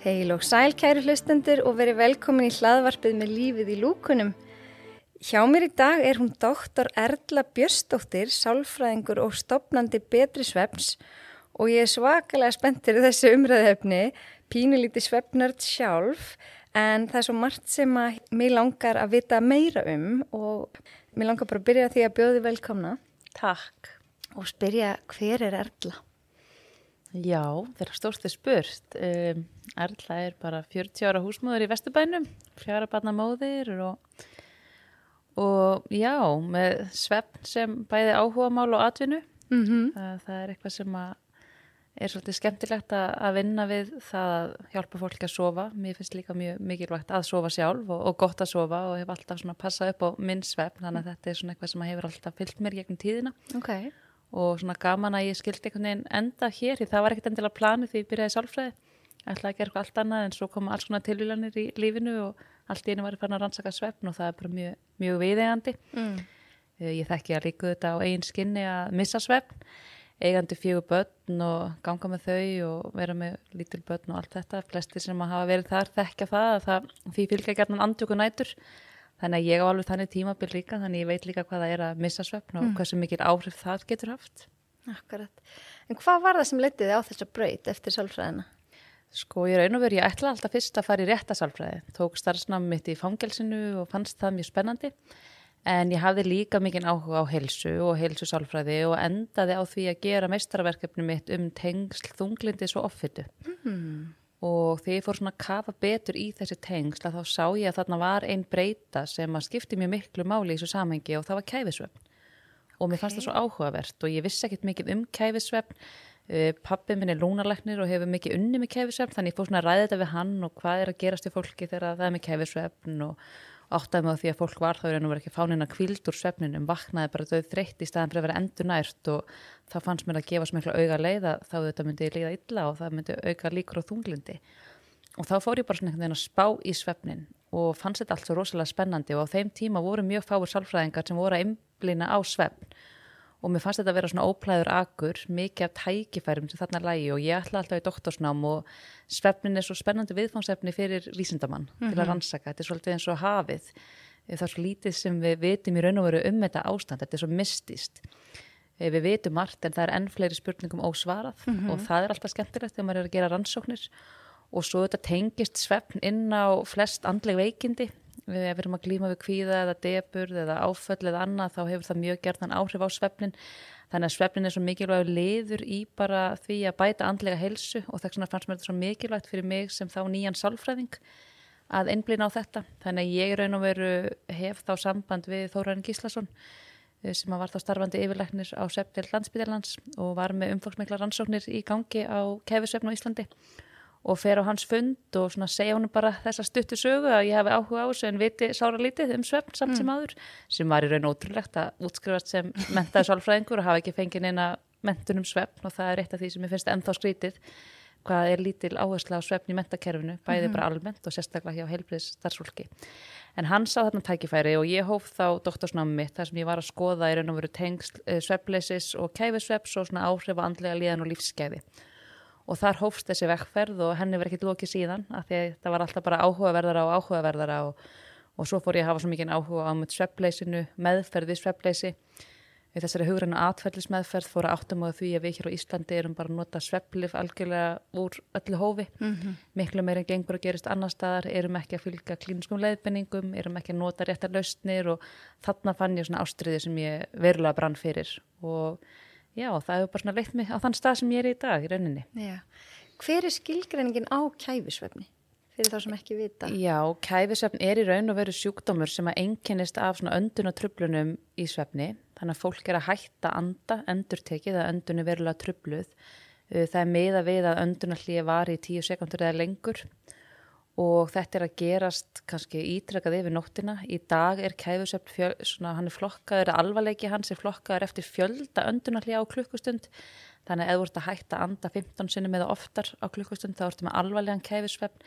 Heil og sæl kæru hlustendur og verið velkomin í hlaðvarpið með lífið í lúkunum. Hjá mér í dag er hún doktor Erla Björnsdóttir, sálfræðingur og stofnandi Betri svefns og ég er svakalega spennt fyrir þessu umræðuefni, pínulítið svefnörd sjálf, en það er svo margt sem að mig langar að vita meira og mig langar bara að byrja því að bjóða þig velkomna. Takk. Og spyrja hver er Erla? Já, þeirra stórst spurt. Erla er bara 40 ára húsmóðir í Vesturbænum, 4 barna móðir og já, með svefn sem bæði áhugamál og atvinnu. Það er eitthvað sem er svolítið skemmtilegt að vinna við það að hjálpa fólki að sofa. Mér finnst líka mjög mikilvægt að sofa sjálf og gott að sofa og hef alltaf svona passað upp á minn svefn, þannig að þetta er svona eitthvað sem hefur alltaf fylgt mér gegnum tíðina. Okay. Og svona gaman að ég skildi einhvern veginn enda hér, því það var ekkert endilega planið því ég byrjaði sálfræði. Ég ætlaði að gera eitthvað allt annað en svo koma alls konar tilvílanir í lífinu og allt í einu var ég farin að rannsaka svefn og það er bara mjög viðeigandi. Ég þekki að líka þetta á eigin skinni að missa svefn, eigandi 4 börn og ganga með þau og vera með lítil börn og allt þetta. Flestir sem hafa verið þar þekkja það því fylgja gjarnan andvöku nætur. Þannig að ég á alveg þannig tímabil líka, þannig ég veit líka hvað það er að missa svefn og hversu mikil áhrif það getur haft. Akkurat. En hvað var það sem leiddi þig á þessa braut eftir sálfræðina? Sko, ég ætlaði alltaf fyrst að fara í rétta sálfræði. Tók starfsnám mitt í fangelsinu og fannst það mjög spennandi. En ég hafði líka mikinn áhuga á heilsu og heilsusálfræði og endaði á því að gera meistaraverkefni mitt tengsl þunglindis og offitu. Og þegar ég fór svona að kafa betur í þessi tengsl þá sá ég að þarna var ein breyta sem að skipti mjög miklu máli í þessu samhengi og það var kæfisvefn. Og mér fannst það svo áhugavert og ég vissi ekkert mikið kæfisvefn. Pabbi minn er lungnalæknir og hefur mikið unni með kæfisvefn, þannig ég fór svona að ræða þetta við hann og hvað er að gerast í fólki þegar það er með kæfisvefn og áttaði mig á því að fólk var þá ekki fánina hvíld úr svefninum, vaknaði bara þau þreytt í staðan fyrir að vera endurnært og það fannst mér að gefa svo miklu auga leið að þá þetta myndi líða illa og það myndi auka líkur á þunglindi. Og þá fór ég bara svona einhvern veginn að spá í svefnin og fannst þetta allt svo rosalega spennandi og á þeim tíma voru mjög fáir sálfræðingar sem voru að einblína á svefn. Og mér fannst þetta að vera svona óplæður akur, mikið af tækifærum sem þarna lægi og ég ætlaði alltaf í doktorsnám og svefnin er svo spennandi viðfangsefni fyrir vísindamann til að rannsaka. Þetta er svolítið eins og hafið. Það er svo lítið sem við vitum í raun og veru þetta ástand, þetta er svo mystist. Við vitum margt en það er enn fleiri spurningum ósvarað og það er alltaf skemmtilegt þegar maður er að gera rannsóknir og svo þetta tengist svefn inn á flest andleg veikindi. Við erum að glíma við kvíða eða depurð eða áföll eða annað þá hefur það mjög gjarnan áhrif á svefnin. Þannig að svefnin er svo mikilvægur liður í bara því að bæta andlega heilsu og þess vegna fannst mér þetta svo mikilvægt fyrir mig sem þá nýjan sálfræðing að einblína á þetta. Þannig að ég raun og veru hef þá samband við Þórarinn Gíslason sem var þá starfandi yfirlæknir á svefndeild Landspítalans og var með umfangsmiklar rannsóknir í gangi á kæfisvefn á Íslandi. Og fer á hans fund og svona segja honum bara þessa stuttu sögu að ég hafi áhuga á þessu en viti sára lítið svefn samt sem áður sem var í raun ótrúlegt að útskrifast sem menntaði sálfræðingur og hafa ekki fengið neina menntun svefn og það er eitt af því sem ég finnst ennþá skrítið hvað er lítil áhersla á svefn í menntakerfinu, bæði bara almennt og sérstaklega hjá heilbrigðisstarfsfólki. En hann sá þarna tækifæri og ég hóf þá doktorsnámið mitt þar sem ég var að skoða í raun og veru tengsl svefnleysis og kæfisvefns og svona áhrif á andlega líðan og lífsgæði. Og þar hófst þessi vegferð og henni var ekkert lokið síðan af því að það var alltaf bara áhugaverðara og svo fór ég að hafa svo mikið áhuga á svefnleysinu, meðferð við svefnleysi. Við þessari hugrænu atferlismeðferð fór að áttum á því að við hér á Íslandi erum bara að nota svefnlyf algjörlega úr öllu hófi. Miklu meira en gengur að gerist annar staðar, erum ekki að fylgja klíniskum leiðbeiningum, erum ekki að nota réttar lausnir og þarna fann ég svona ástríði sem ég verulega brann fyrir og já, það hefur bara svona leitt mig á þann stað sem ég er í dag í rauninni. Já. Hver er skilgreiningin á kæfisvefni? Fyrir þá sem ekki vita. Já, kæfisvefn er í raun og veru sjúkdómur sem að einkennist af svona öndunartruflunum í svefni. Þannig að fólk er að hætta að anda, endurtekið að öndun er verulega trufluð. Það er miðað við að öndunarhlé vari í 10 sekúndur eða lengur og þetta er að gerast kannski ítrekað yfir nóttina. Í dag er kæfisvefn hann er flokkaður, alvarleiki hans er flokkaður eftir fjölda öndunarhlé á klukkustund. Þannig að ef þú ert að hætta að anda 15 sinnum eða oftar á klukkustund þá ertu með alvarlegan kæfisvefn.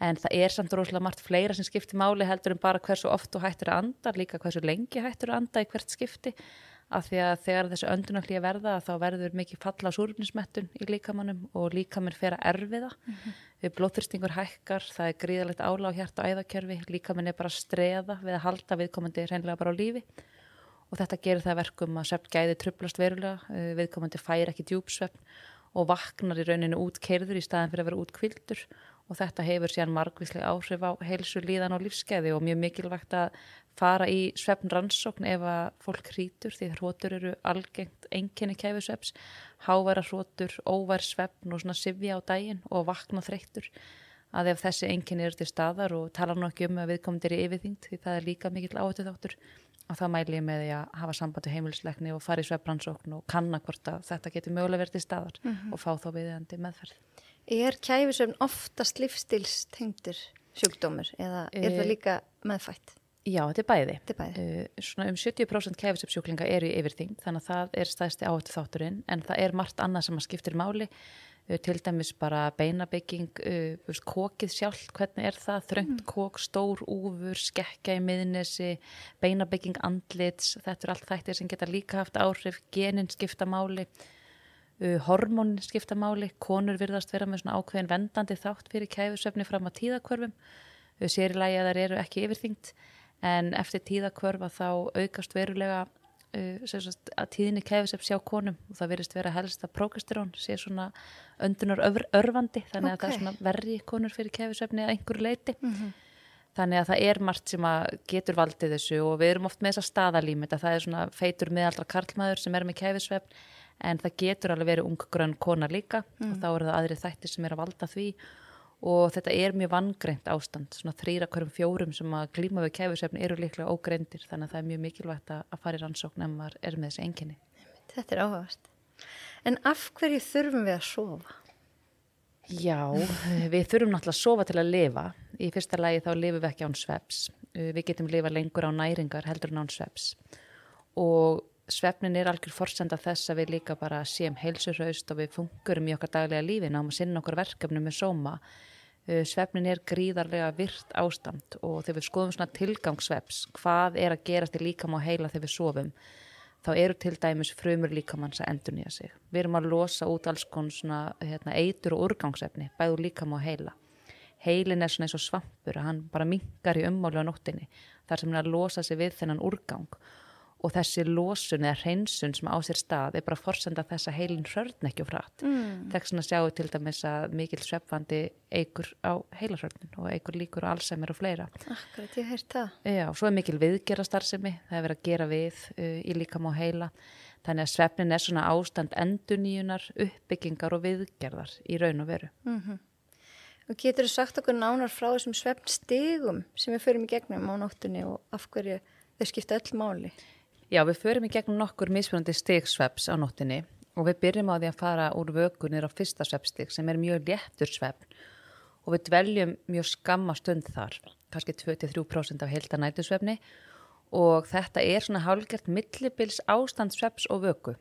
En það samt rosalega margt fleira sem skiptir máli heldur en bara hversu oft þú hættur að anda, líka hversu lengi hættur að anda í hvert skipti. Af því að þegar þessi öndunarhlýja verða þá verður mikið falla súrefnismettun í líkamannum og líkaminn fer að erfiða. Blóðþrýstingur hækkar, það gríðarlegt álag á hjarta og æðakerfi, líkaminn bara að streða við að halda viðkomandi hreinlega bara á lífi. Og þetta gerir það verkum að svefngæði truflast verulega, viðkomandi fær ekki djúpsvefn og vaknar í rauninu útkeyrður í staðin fyrir að vera útkvildur og þetta hefur síðan margvísleg áhrif á heilsu, líðan og lífsgæði og mjög mikilvægt að fara í svefnrannsókn ef að fólk hrítur því hrotur eru algengt einkenni kæfisvefns, háværa hrotur, óvær svefn og svona syfja á daginn og vakna þreyttur að ef þessi einkenni eru til staðar og tala nú ekki að viðkomandi er í yfirþyngd því það líka mikill áhættuþáttur og þá mæli ég með því að hafa samband við heimilislækni og fara í svefnrannsókn og kanna hvort að þetta getur mögulega verið til staðar og fá þá viðeigandi meðferð. Kæfisvefn oftast lífstílstengdur sjúkdómur eða það líka meðfætt? Já, þetta er bæði. Svona 70% kæfisvefnsjúklinga eru í yfirþyngd þannig að það stærsti áhættuþátturinn en það margt annað sem að skiptir máli. Til dæmis bara beinabygging, kokið sjálft, hvernig það, þröngt kok, stór úfur, skekkja í miðnesi, beinabygging andlits, þetta allt þættir sem geta líka haft áhrif, genin skipta máli, hormónin skipta máli, konur virðast vera með svona ákveðin vendandi þátt fyrir kæfisvefni fram að tíðakvörfum, sér í lagi að þær eru ekki yfirþyngd, en eftir tíðakvörfa þá aukast verulega að tíðinni kæfisvefns hjá konum og það virðist vera helst að prógesterón sé svona öndunar örvandi þannig að það svona verri konur fyrir kæfisvefni að einhverju leiti þannig að það margt sem að getur valdið þessu og við erum oft með þessa staðalímit að það svona feitur miðaldra karlmaður sem með kæfisvefn en það getur alveg verið unggrönn kona líka og þá eru það aðri þættir sem að valda því og þetta mjög vangreint ástand, svona 3 af hverjum 4 sem að glíma við kæfisvefni eru líklega ógreindir, þannig að það mjög mikilvægt að fara í rannsókn ef maður með þessi einkenni. Þetta áhugavert. En af hverju þurfum við að sofa? Já, við þurfum náttúrulega að sofa til að lifa. Í fyrsta lagi þá lifum við ekki án svefns. Við getum lifað lengur á næringar heldur en án svefns. Og svefnin algjör forsenda þess að við líka bara séum heilsuhraust og við fungurum í okkar daglega lífi, náum að sinna okkur verkefnum með sóma. Svefnin gríðarlega virt ástand og þegar við skoðum svona tilgang svefns, hvað að gerast í líkama og heila þegar við sofum, þá eru til dæmis frumur líkamanns að endurnýja sig. Við erum að losa út alls konar svona eitur og úrgangsefni, bæði úr líkama og heila. Heilin svona eins og svampur, hann bara minnkar í ummáli á nóttinni, þar sem hann að losa sig við þennan úrgang. Og þessi losun eða hreinsun sem á sér stað bara forsenda þess að heilin hrörn ekki of hratt. Þess vegna sjáum við til dæmis að mikil svefnvandi eykur á heilahrörnun og eykur líkur á Alzheimer og fleira. Akkurat, ég heyrt það. Já, svo mikil viðgerastarfsemi, það verið að gera við í líkama og heila. Þannig að svefnin svona ástand endurnýjunar, uppbyggingar og viðgerðar í raun og veru. Og getur þú sagt okkur nánar frá þessum svefnstigum sem við förum í gegnum á nóttunni og af hverju þau skipta öll máli? Já, við förum í gegnum nokkur mismunandi stig svefns á nóttinni og við byrjum á því að fara úr vöku niður á fyrsta svefnstig sem mjög léttur svefn og við dveljum mjög skamma stund þar, kannski 2-3% af heildarnætursvefni og þetta svona hálfgert millibils ástand svefns og vöku.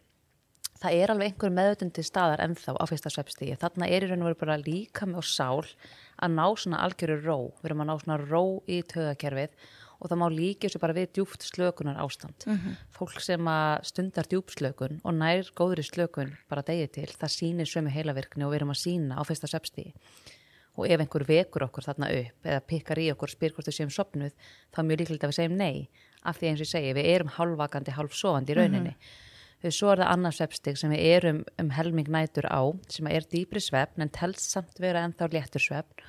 Það alveg einhver meðvitundi staðar ennþá á fyrsta svefnstigi. Þarna í raun og veru bara líkami og sál að ná svona algjöru ró. Við erum að ná svona ró í taugakerfið og það má líka þessu bara við djúpt slökunar ástand. Fólk sem að stundar djúpslökun og nær góðri slökun bara degi til, það sýnir sömu heilavirkni og við erum að sýna á fyrsta svefnstigi. Og ef einhver vekur okkur þarna upp eða pikkar í okkur og spyr hvort við séum sofnuð, þá mjög líklegt að við segjum nei. Af því eins og ég segi, við erum hálfvakandi, hálfsofandi í rauninni. Svo það annað svefnstig sem við erum helming nætur á, sem dýpri svefn en telst samt vera ennþá léttur svefn.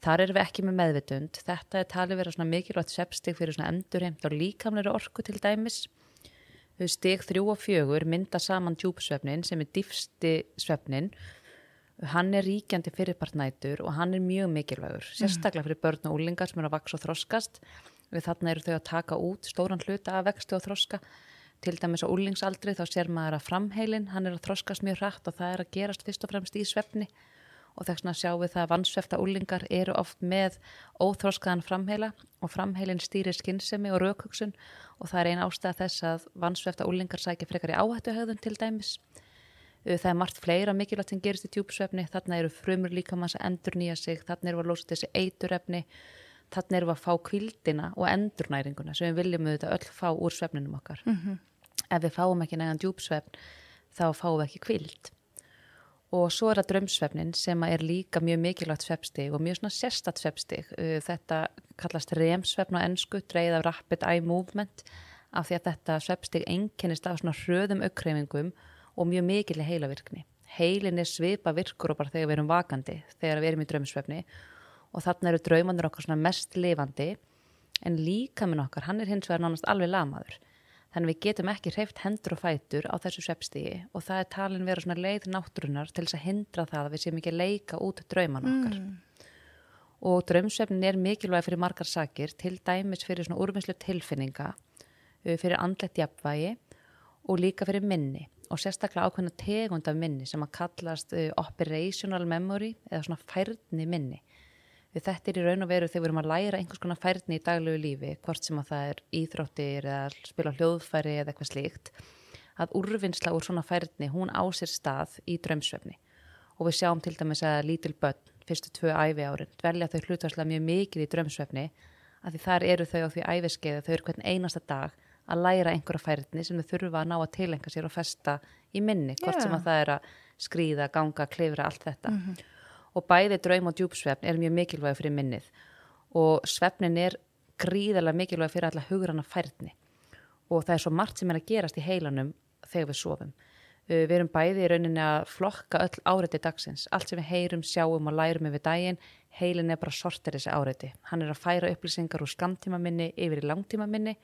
Þar erum við ekki með meðvitund. Þetta talið vera svona mikilvægt svefnstig fyrir svona endurheimt og líkamlegri orku til dæmis. Stig 3 og 4 mynda saman djúpsvefnin sem dýpsti svefnin. Hann ríkjandi fyrirpart nætur og hann mjög mikilvægur. Sérstaklega fyrir börn og unglingar sem að vaxa og þroskast. Við þarna eru þau að taka út stóran hluta af vexti og þroska. Til dæmis á unglingsaldri þá sér maður að framheilin, hann að þroskast mjög hratt og það að gerast fyrst og fremst í svefni og þess vegna sjáum við það að vansvefta unglingar eru oft með óþroskaðan framheila og framheilin stýrir skynsemi og rökhugsun og það ein ástæða þess að vansvefta unglingar sækja frekar í áhættuhegðun til dæmis. Það margt fleira mikilvægt sem gerist í djúpsvefni, þarna eru frumur líkamans að endurnýja sig, þarna eru að losa þessi eiturefni, þarna eru að fá hvíldina og endurnæringuna sem við viljum auðvitað öll fá úr svefninum okkar. Ef við fáum ekki nægan djúpsvefn þá fáum við ekki hvíld. Og svo það draumsvefnin sem er líka mjög mikilvægt svefnstig og mjög svona sérstakt svefnstig. Þetta kallast REM-svefn á ensku, dreigð af Rapid Eye Movement, af því að þetta svefnstig einkennist af svona hröðum aughreyfingum og mjög mikil heilavirkni. Heilin svipa virkur og bara þegar við erum vakandi, þegar við erum í draumsvefni og þarna eru draumarnir okkar svona mest lifandi en líkaminn okkar, hann hins vegar nánast alveg lamaður. Þannig við getum ekki hreyft hendur og fætur á þessu svefnstigi og það talin vera svona leið náttúrunnar til þess að hindra það að við séum ekki að leika út drauman okkar. Og draumsvefnin mikilvæg fyrir margar sakir, til dæmis fyrir svona úrvinnslu tilfinninga, fyrir andlegt jafnvægi og líka fyrir minni og sérstaklega ákveðna tegund af minni sem að kallast operational memory eða svona færni minni. Þetta í raun og veru þegar við erum að læra einhvers konar færni í daglegu lífi, hvort sem að það íþróttir eða spila hljóðfæri eða eitthvað slíkt, að úrvinnsla úr svona færni, hún á sér stað í draumsvefni. Og við sjáum til dæmis að lítil börn, fyrstu 2 æviárin, dvelja þau hlutvarslega mjög mikið í draumsvefni, af því þar eru þau á því æviskeiði, þau eru hvern einasta dag að læra einhverja færni sem þau þurfa að ná að tilenga sér og festa í minni, hvort sem að það er að skríða, ganga, klifra, allt þetta. Og bæði draum og djúpsvefn mjög mikilvæg fyrir minnið og svefnin gríðarlega mikilvæg fyrir alla hugræna færni og það svo margt sem að gerast í heilanum þegar við sofum. Við erum bæði í rauninni að flokka öll áreiti dagsins, allt sem við heyrum, sjáum og lærum yfir daginn, heilin bara sortir þessi áreiti. Hann að færa upplýsingar úr skammtímaminni yfir í langtímaminni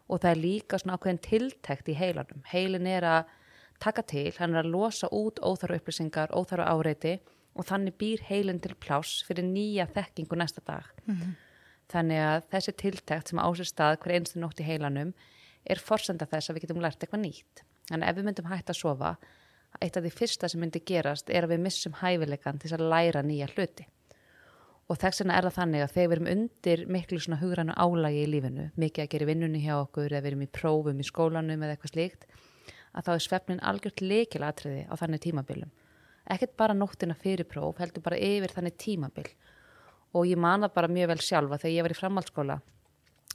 og það líka svona ákveðin tiltekt í heilanum. Heilin að taka til, hann að losa út óþarfa upplýsingar, óþarfa áreiti og þannig býr heilin til pláss fyrir nýja þekkingu næsta dag. Þannig að þessi tiltekt sem á sér stað hver einstu nótt í heilanum forsenda þess að við getum lært eitthvað nýtt. Þannig ef við myndum hætta að sofa, eitt af því fyrsta sem myndi gerast að við missum hæfileikann til að læra nýja hluti. Og þess vegna það þannig að þegar við erum undir miklu svona hugrænu álagi í lífinu, mikið að gera í vinnunni hjá okkur eða við erum í prófum í skólanum eða eitthvað slíkt, að þá svefnin algjört lykilatriði á þannig tímabilum. Ekkert bara nóttina fyrir próf, heldur bara yfir þannig tímabil. Og ég man það bara mjög vel sjálfa þegar ég var í framhaldsskóla.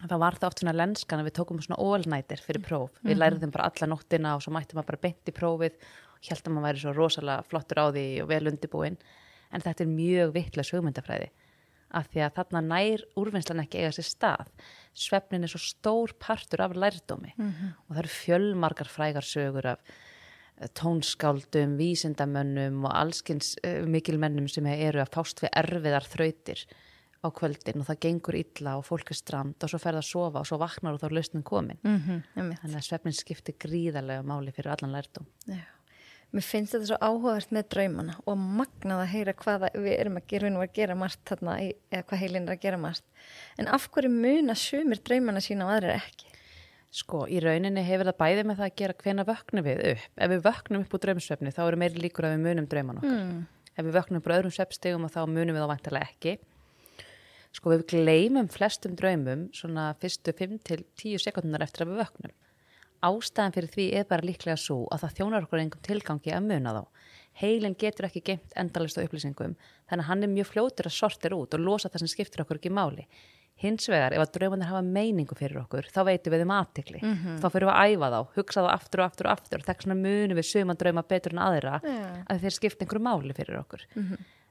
Það var það oft svona lenskan að við tókum svona all-nighter fyrir próf. Við lærðum bara alla nóttina og svo mættum maður bara beint í prófið og héldum maður væri svo rosalega flottur á því og vel undirbúinn. En þetta mjög vitlaus hugmyndafræði. Af því að þarna nær úrvinnslan ekki eiga sér stað. Svefnin svo stór partur af lærdómi og það eru fjölmargar frægar sögur af tónskáldum, vísindamönnum og allskins mikilmennum sem eru að fást við erfiðar þrautir á kvöldin og það gengur illa og fólk strand og svo fer það að sofa og svo vaknar og þá er lausnin komin. Þannig að svefnin skiptir gríðarlega máli fyrir allan lærdóm. Já. Mér finnst þetta svo áhugavert með draumana og magnað að heyra hvað við erum að gera, við erum að gera margt þarna, eða hvað heilin að gera margt. En af hverju muna sumir draumana sína og aðrir ekki? Sko, í rauninni hefur það bæði með það að gera hvenær vöknum við upp. Ef við vöknum upp úr draumsvefni þá eru meiri líkur að við munum drauman okkar. Ef við vöknum upp úr öðrum svefnstigum þá munum við þá væntanlega ekki. Sko, við gleymum flestum draumum svona fyrstu 5 til 10 sekúndunar eftir að við vöknum. Ástæðan fyrir því bara líklega svo að það þjónar okkur engum tilgangi að muna þá. Heilin getur ekki geymt endalaust á upplýsingum, þannig að hann mjög fljótur að sortir út og losa það sem skiptir okkur ekki máli. Hins vegar, ef að draumarnir hafa meiningu fyrir okkur, þá veitum við athygli. Þá fyrir við að æfa þá, hugsa þá aftur og aftur og aftur. Þess vegna munum við suma drauma betur en aðra að þeir skipta einhverju máli fyrir okkur.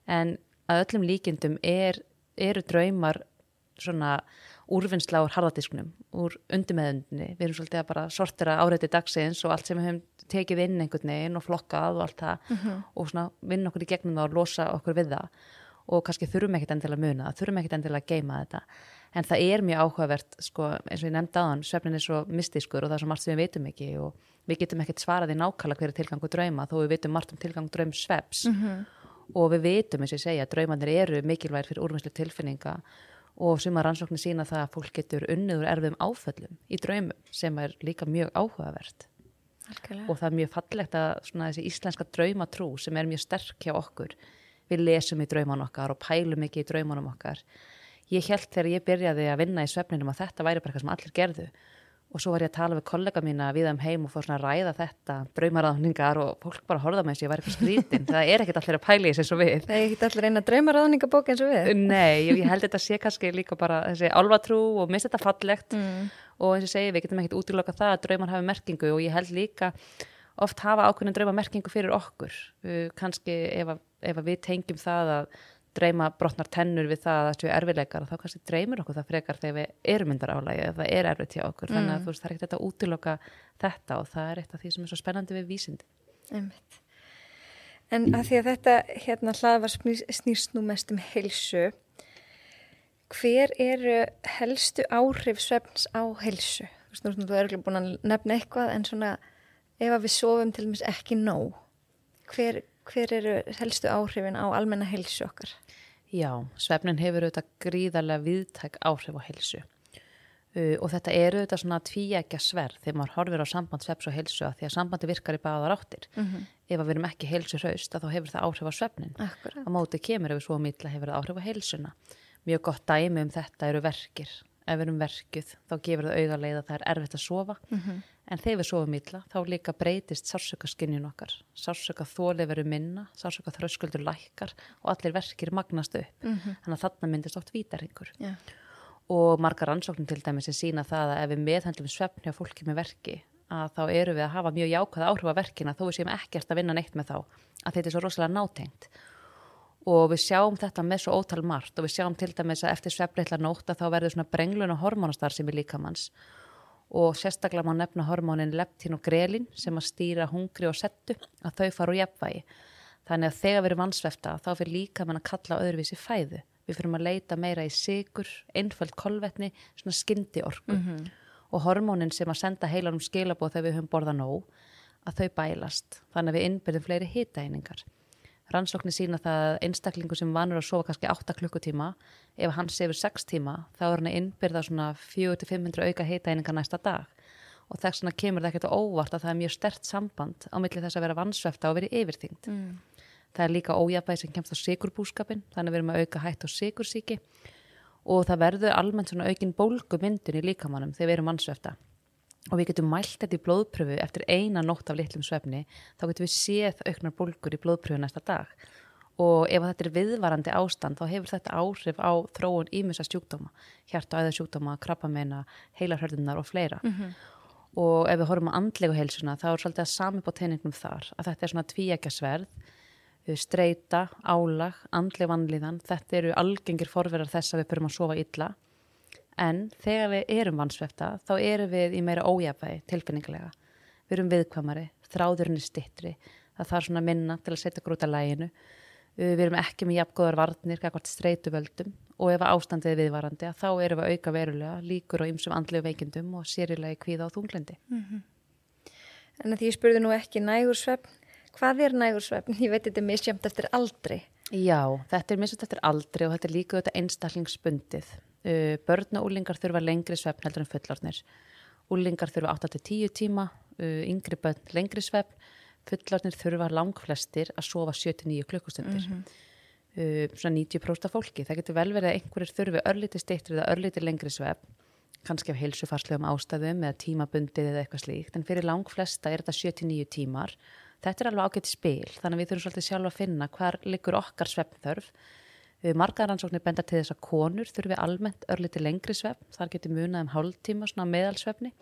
En að öllum líkindum eru draumar svona úrvinnsla úr harðadisknum, úr undirmeðundinni. Við erum svolítið að bara sortera áreiti dagsins og allt sem við höfum tekið inn einhvern veginn og flokkað og allt það og svona vinna okkur í gegnum það og losa okkur við það. Og kannski þurfum ekkert endilega að muna, þurfum ekkert endilega að geyma þetta. En það mjög áhugavert, sko, eins og ég nefndi áðan, svefnin svo mystískur og það svo margt sem við vitum ekki og við getum ekkert svarað í nákvæmlega hver tilgangur drauma þó við vitum margt tilgang draumsvefns. Og við vitum, eins og ég segja, að draumarnir eru mikilvægir fyrir úrvinnslu tilfinninga og sumar rannsóknir sýna það að fólk getur unnið úr erfiðum áföllum í draumum sem líka mjög áhugavert. Alkjörlega. Og það mjög fallegt að svona þessi íslenska draumatrú sem mjög sterk hjá okkur. Við lesum í draumanum okkar og pælum ekki í draumanum okkar. Ég hélt þegar ég byrjaði að vinna í svefninum að þetta væri bara eitthvað sem allir gerðu Og svo var ég að tala við kollega mína við heim og fór svona að ræða þetta, draumaráðningar og fólk bara horfða með þess að ég var eitthvað skrítin. Það ekkert allir að pæla í þessu eins og við. Það ekkert allir eina draumaráðningabók eins og við. Nei, ég held þetta sé kannski líka bara þessi álfatrú og minnst þetta fallegt og eins og segi, við getum ekkert útiloka það að draumar hafi merkingu og ég held líka oft hafa ákveðin drauma merkingu fyrir okkur. Kannski ef við tengjum það að dreyma brotnar tennur við það að það séu erfiðleikar og þá kannski dreymir okkur það frekar þegar við erum myndar álagi eða það erfitt hjá okkur þannig að þú veist það ekkert að útiloka þetta og það eitt af því sem svo spennandi við vísindi. Einmitt. En að því að þetta hlaðvarp snýst nú mest heilsu, hver eru helstu áhrif svefns á heilsu? Þú veist, þú örugglega búin að nefna eitthvað en svona ef að við sofum til dæmis ekki nóg, hver eru helstu áhrifin á almenna heilsu okkar? Já, svefnin hefur auðvitað gríðarlega viðtæk áhrif á heilsu og þetta eru auðvitað svona tvíeggja sverð þegar maður horfir á samband svefns og heilsu að því að sambandi virkar í báðar áttir. Ef að við erum ekki heilsuhraust þá hefur það áhrif á svefnin. Á móti kemur ef við svo illa hefur það áhrif á heilsuna. Mjög gott dæmi þetta eru verkir. Ef við erum verkjuð þá gefur það augaleið að það er erfitt að sofa en þegar við sofum illa þá líka breytist sársaukaskynjun okkar. Sársaukaþolið verður minna, sársaukaþröskuldur lækkar og allir verkir magnast upp. Þannig að þarna myndist oft vítarhingur. Og margar rannsóknir til dæmis sem sýna það að ef við meðhöndlum svefn hjá fólki með verki að þá eru við að hafa mjög jákvæð áhrif á verkina þó við séum ekkert að vinna neitt með þá að þetta er svo rosalega nátengt. Og við sjáum þetta með svo ótal margt og við sjáum til dæmis að eftir svefnlitla nótt að þá verður svona brenglun og hormónastarfsemi líkamanns og sérstaklega má nefna hormónin leptín og grelin sem að stýra hungri og settu að þau fara úr jafnvægi. Þannig að þegar við erum vansvefta þá fyrir líkamann að kalla öðruvísi fæðu. Við fyrir að leita meira í sykur, einföld kolvetni, svona skyndiorku og hormónin sem að senda heilanum skilaboð þegar við höfum borðað nóg að þau bælast. Þannig að við innbyrðum fleiri hitaeiningar. Rannsóknir sýna það að einstaklingur sem vanur að sofa kannski 8 klukkutíma, ef hann sefur 6 tíma, þá hann að innbyrða svona 400-500 auka hitaeiningar næsta dag. Og þess vegna kemur það ekkert á óvart að það er mjög sterkt samband á milli þess að vera vansvefta og vera yfirþyngd. Það er líka ójafnvægi sem kemst á sykurbúskapinn, þannig að við erum að auka hætt á sykursýki og það verður almennt svona aukin bólgumyndun í líkamannum þegar við erum vansvefta. Og við getum mælt þetta í blóðpröfu eftir eina nótt af litlum svefni, þá getum við séð auknar bólgur í blóðpröfu næsta dag. Og ef þetta er viðvarandi ástand, þá hefur þetta áhrif á þróun ýmissa sjúkdóma, hjarta- og æðasjúkdóma, krabbameina, heilarhörðunar og fleira. Og ef við horfum á andlegu heilsuna, þá er svolítið að sami upp á teiningnum þar, að þetta er svona tvíeggja sverð, streita, álag, andleg vanlíðan, þetta eru algengir forverar þess að við förum að sofa illa. En þegar við erum vansvefta, þá erum við í meira ójafnvægi tilfinningalega. Við erum viðkvæmari, þráðurinn er styttri, það þarf svona minna til að setja okkur út af laginu. Við erum ekki með jafngóðar varnir, gagnvart streituvöldum og ef ástandið er viðvarandi, þá erum við að auka verulega líkur á ýmsum andlegu veikindum og sérílega í kvíða og þunglyndi. En að því ég spurði nú ekki nægur svefn, hvað er nægur svefn? Ég veit þetta er misjafnt eftir aldri. Já, þetta er misjafnt eftir aldri og þetta er líka þetta einstaklingsbundið. Börn og úlingar þurfa lengri svefn heldur en fullorðnir. Úlingar þurfa 8-10 tíma, yngri börn lengri svefn, fullorðnir þurfa langflestir að sofa 7-9 klukkustundir. Svona 90% af fólki. Það getur vel verið að einhverjir þurfi örlítið styttri eða örlítið lengri svefn, kannski af heilsufarslegum ástæðum eða tímabundið eða eitthvað slíkt, en fyrir langflesta er þetta 7-9 tímar. Þetta er alveg ágætt spil, þannig að við þurfum svolítið sjálf að finna hvar liggur okkar svefnþörf. Margar rannsóknir benda til þess að konur þurfi almennt örlítið lengri svefn, þar getur munað hálftíma svona meðalsvefni.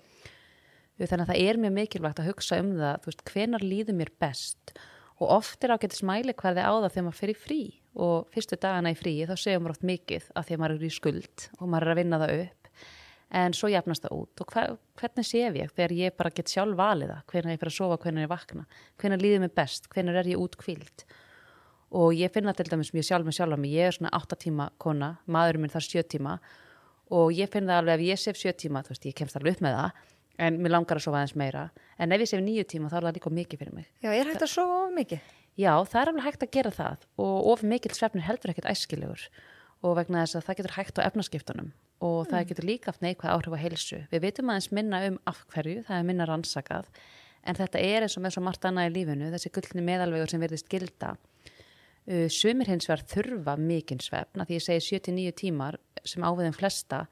Þannig að það er mjög mikilvægt að hugsa það, þú veist, hvenær líður mér best og oft er ágætt smæli hverði á það þegar maður fer í frí og fyrstu dagana í fríi þá segir maður oft mikið af því að maður er í skuld og maður er að vinna það upp en svo jafnast það út og hvernig sef ég þegar ég bara get sjálf valið það, hvenær ég fer að sofa, hvenær ég vakna, hvenær líður mér best, hvenær er ég útkvíld. Og ég finna til dæmis mjög sjálf með sjálf að mig, ég er svona 8 tíma kona, maðurinn minn þar 7 tíma og ég finna alveg ef ég sef 7 tíma, þú veist, ég kemst alveg upp með það, en mér langar að sofa aðeins meira, en ef ég sef 9 tíma þá er það líka mikið fyrir mig. Já, er hægt að sofa of mikið? Já, það er alveg hægt að gera það og of mikill svefnir heldur ekkert æskilegur og vegna þess að það getur hægt á efnaskiptunum og það getur líka haft neikvæð áhrif á heilsu. Við vitum aðeins minna af hverju, það er minna rannsakað, en þetta er eins og með svo margt annað í lífinu, þessi gullni meðalvegur sem virðist gilda. Sumir hins vegar þurfa mikinn svefn, því ég segi 7-9 tímar sem á við þeim flesta,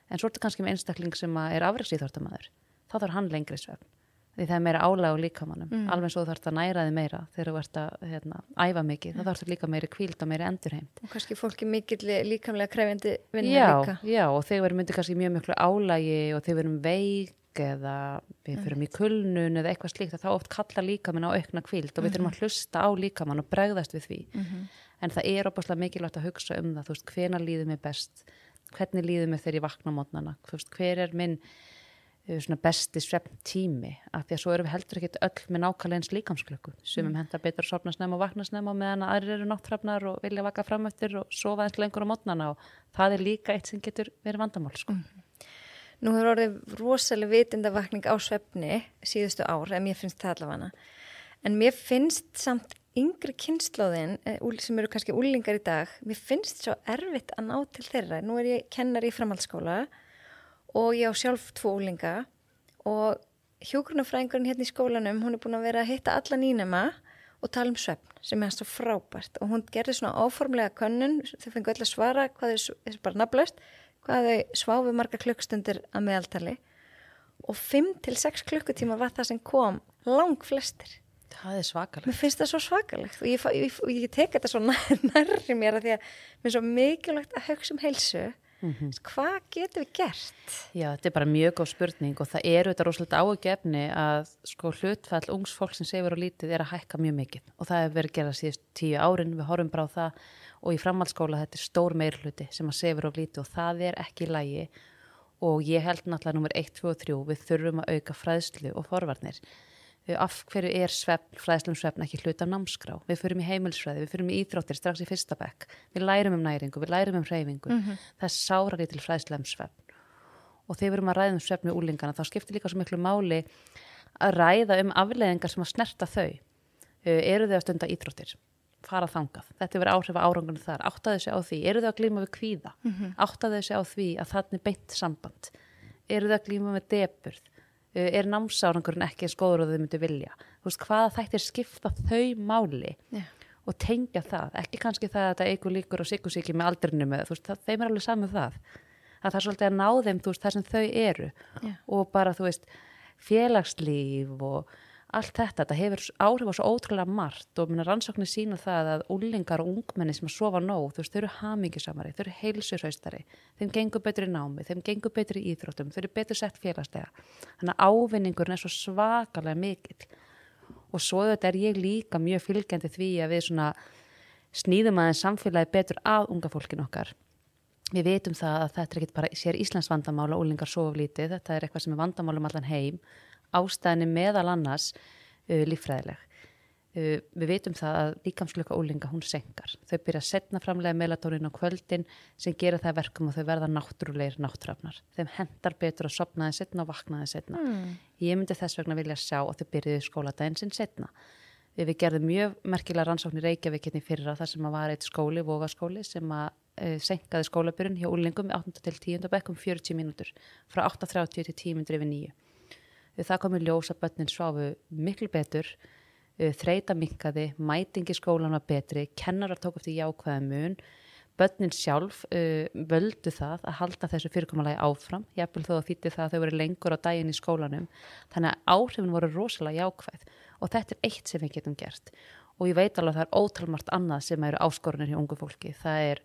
En svo er þetta kannski með einstakling sem er afreksíþróttamaður. Þá þarf hann lengri svefn. Því það er meira álag á líkamannum. Alveg svo þú þarft að næra þig meira þegar þú ert að æfa mikið. Þá þarfst líka meiri hvíld og meiri endurheimt. Og kannski fólki mikill líkamlega krefjandi vinna líka. Já, og þegar við erum myndið kannski mjög miklu álagi og þegar við erum veik eða við fyrum í kulnun eða eitthvað slíkt, þá oft kalla líkaminn á aukna hvíld og við þurfum að hlusta á líkamann og bregðast við því. En það er óbúslega mikilvægt að hugsa það, þú veist, hvenær líður mér best, hvernig líður mér þegar ég vakna á morgnana, hver er minn svona besti svefntími, af því að svo erum við heldur ekkert öll með nákvæmlega eins líkamsklukku. Sumum hentar betur að sofna snemma og vakna snemma meðan aðrir eru nátthrafnar og vilja vaka fram eftir og sofa eins lengur á morgnana og það er líka eitt sem getur verið vandamál, sko. Nú hefur orðið rosalega vitundavakning á svefni síðustu ár, en mér finnst það allavega. En mér finnst samt yngri kynslóðin, sem eru kannski unglingar í dag, mér finnst svo erfitt að ná til þeirra. Nú er ég kennari í framhaldsskóla og ég á sjálf 2 unglinga og hjúkrunarfræðingurinn hérna í skólanum, hún er búin að vera að hitta alla nýnema og tala um svefn, sem er svo frábært. Og hún gerði svona áformlega könnun, þau fengu öll að svara hvað þau bara nafnlaust, hvað þau sváfu margar klukkstundir að meðaltali og 5-6 klukkutíma var það sem kom lang flestir. Það er svakalegt. Mér finnst það svo svakalegt og ég tek þetta svo nærri mér að því að mér er svo mikilvægt að hugsa um heilsu. Hvað getum við gert? Já, þetta er bara mjög góð spurning og það eru þetta rosalega áhugjefni að sko hlutfall ungs fólk sem sefur og lítið er að hækka mjög mikið og það hefur verið gerað síðust 10 árin, við horfum bara á það og í framhaldsskóla þetta er stór meirhluti sem að sefur og lítið og það er ekki í lagi og ég held náttúrulega númer 1, 2 og 3 við þurfum að auka fræðslu og forvarnir. Af hverju er fræðslu svefn ekki hluti af námskrá? Við förum í heimilisfræði, við förum í íþróttir strax í 1. bekk. Við lærum um næringu, við lærum um hreyfingu. Það er sárari til fræðslu svefn. Og þegar við erum að ræða um svefn með úlingana, þá skiptir líka svo miklu máli að ræða um afleiðingar sem að snerta þau. Eru þau að stunda íþróttir? Fara þangað. Þetta verður áhrif á árangunum þar. Áttaðu sig á því. Eru þau að glíma við kvíða? Áttaðu sig á því að þarna er beint samband. Eru þau að glíma við depurð? Er námsárangurinn ekki eins góður og þau myndu vilja. Þú veist, hvaða þættir skipta þau máli og tengja það. Ekki kannski það að þetta eykur líkur og sykursýki með aldrinum, þú veist, þeim er alveg saman það. Að það er svolítið að ná þeim, þú veist, það sem þau eru. Og bara, þú veist, félagslíf og allt þetta hefur áhrif á svo ótrúlega margt og rannsóknir sýna það að úlingar og ungmenni sem að sofa nóg, þú veist, þau eru hamingjusamari, þau eru heilsuhraustari, þeim gengur betur í námi, þeim gengur betur í íþróttum, þau eru betur sett félagslega. Þannig að ávinningurinn er svo svakalega mikill. Og svo þetta er ég líka mjög fylgjandi því að við svona sníðum aðeins samfélagi betur að unga fólkin okkar. Við vitum það að þetta er ekki bara sér Íslands vandamál að úlingar sofa lítið, þetta er eitthvað sem er vandamál um allan heim. Ástæðinni meðal annars líffræðileg. Við vitum það að líkamsklukka úlinga, hún senkar. Þau byrja að setna framlega melatónín á kvöldin sem gera það verkum og þau verða náttúrulegir nátthrafnar. Þeim hentar betur að sofna þeim setna og vakna þeim setna. Ég myndi þess vegna vilja sjá að þau byrjuðu skóladaginn sinn setna. Við gerðum mjög merkilega rannsóknir í Reykjavík hérna í fyrra þar sem var eitt skóli, Vogaskóli, sem senkaði skólabyrjun hjá úlingum 8. til 10. bekk 40 mínútur, frá 8:30 til 9:10. Það kom í ljós að börnin sváfu miklu betur, þreyta minnkaði, mæting í skólan var betri, kennarar tók eftir jákvæða mun, börnin sjálf völdu það að halda þessu fyrirkomulagi áfram, jafnvel þó að þýddi það að þau voru lengur á daginn í skólanum, þannig að áhrifin voru rosalega jákvæð og þetta er eitt sem við getum gert og ég veit alveg að það er ótalmart annað sem eru áskorunir hjá ungu fólki, það er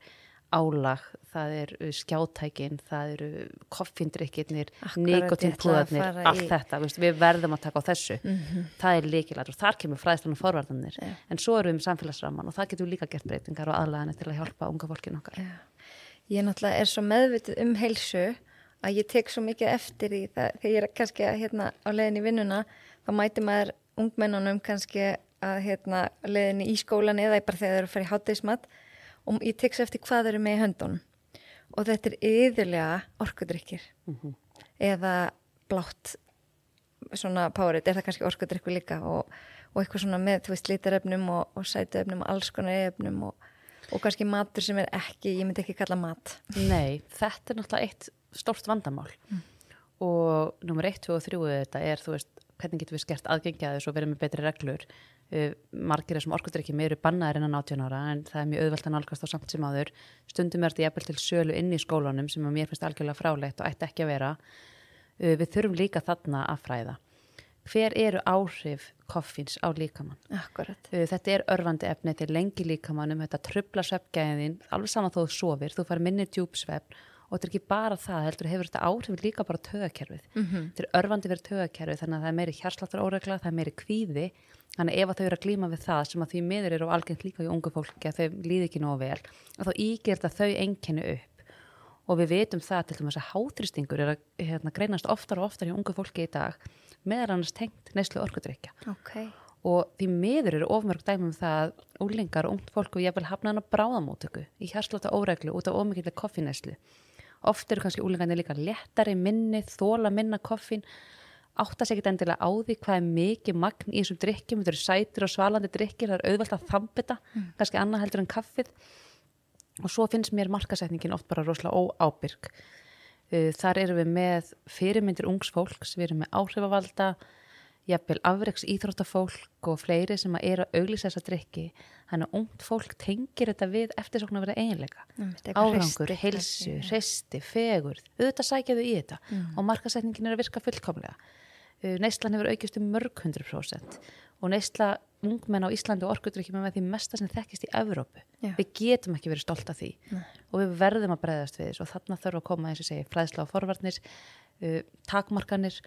álag, það er skjátækin, það eru koffindrykkirnir, nikotínpúðarnir, allt þetta, við verðum að taka á þessu. Það er lykilatriði og þar kemur fræðslan og forvarnirnir. En svo erum við með samfélagsramman og það getur líka gert breytingar og aðlaganir til að hjálpa unga fólkin okkar. Ég náttúrulega er svo meðvituð um heilsu að ég tek svo mikið eftir í það, þegar ég er kannski hérna á leiðin í vinnuna, þá mæti maður ungmennunum kannski að leiðin í skólan eða bara þegar þeir eru að fara í hádegismat og ég tek svo eftir hvað eru með í höndunum og þetta er yðurlega orkudrykkir eða blátt svona Powerade, er það kannski orkudrykkur líka og eitthvað svona með, þú veist, litarefnum og sætuefnum og alls konar efnum og kannski matur sem er ekki, ég myndi ekki kalla mat. Nei, þetta er náttúrulega eitt stórt vandamál og númer 1, 2 og 3 þetta er, þú veist, hvernig getum við skert aðgengi að þessu og verið með betri reglur. Margir þessum orkudrykkjum eru bannaðir innan 18 ára en það mjög auðvelt að nálgast á samt sem áður. Stundum þetta jafnvel til sölu inn í skólanum sem að mér finnst algjörlega fráleitt og ætti ekki að vera. Við þurfum líka þarna að fræða. Hver eru áhrif koffíns á líkamann? Akkurat. Þetta örvandi efni, þetta lengi líkamannum, þetta trufla svefngæðin, alveg saman þó þú sofir, þú fær minni djúpsvefn og þetta ekki bara það, heldur hefur þetta áhrif líka bara taugakerfið. Þetta örvandi fyrir taugakerfið, þannig að það meiri hjartsláttar óregla, það meiri kvíði, þannig ef þau eru að glíma við það sem að því miður eru algengt líka í ungu fólki að þau líði ekki nógu vel, og þá ígir þetta þau einkenni upp. Og við vitum það til dæmis að háþrýstingur að greinast oftar og oftar í ungu fólki í dag, meðal annars tengt neyslu orkudrykkja. Okay. Og því miður eru ofmörg dæmi það að unglingar og ungt fólk og jafnvel hafna hann á bráðamóttöku í hjartsláttar óreglu út af ómikilli koffínneyslu. Oft eru kannski unglingarnir líka léttari minni, þola minna koffín, átta sig ekkert endilega á því hvað er mikið magn í þessum drykkjum, þetta eru sætir og svalandi drykkir, það er auðvelt að þambita, kannski annað heldur en kaffið. Og svo finnst mér markasetningin oft bara rosalega óábyrg. Þar erum við með fyrirmyndir ungs fólks, við erum með áhrifavalda, jafnvel afreks íþróttafólk og fleiri sem eru að auglýsa þessa drykki. Þannig að ungt fólk tengir þetta við eftirsóknarverða eiginleika. Árangur, heilsu, hreisti, fegurð. Auðvitað sækja þau í þetta og markasetningin er að virka fullkomlega. Neyslan hefur aukist mörg 100% og neysla ungmenn á Íslandi og orkudrykkjum með því mesta sem þekkist í Evrópu. Við getum ekki verið stolt af því og við verðum að bregðast við þessu og þarna þarf að koma, eins og segi, fræðsla og forvarnir, takmarkanir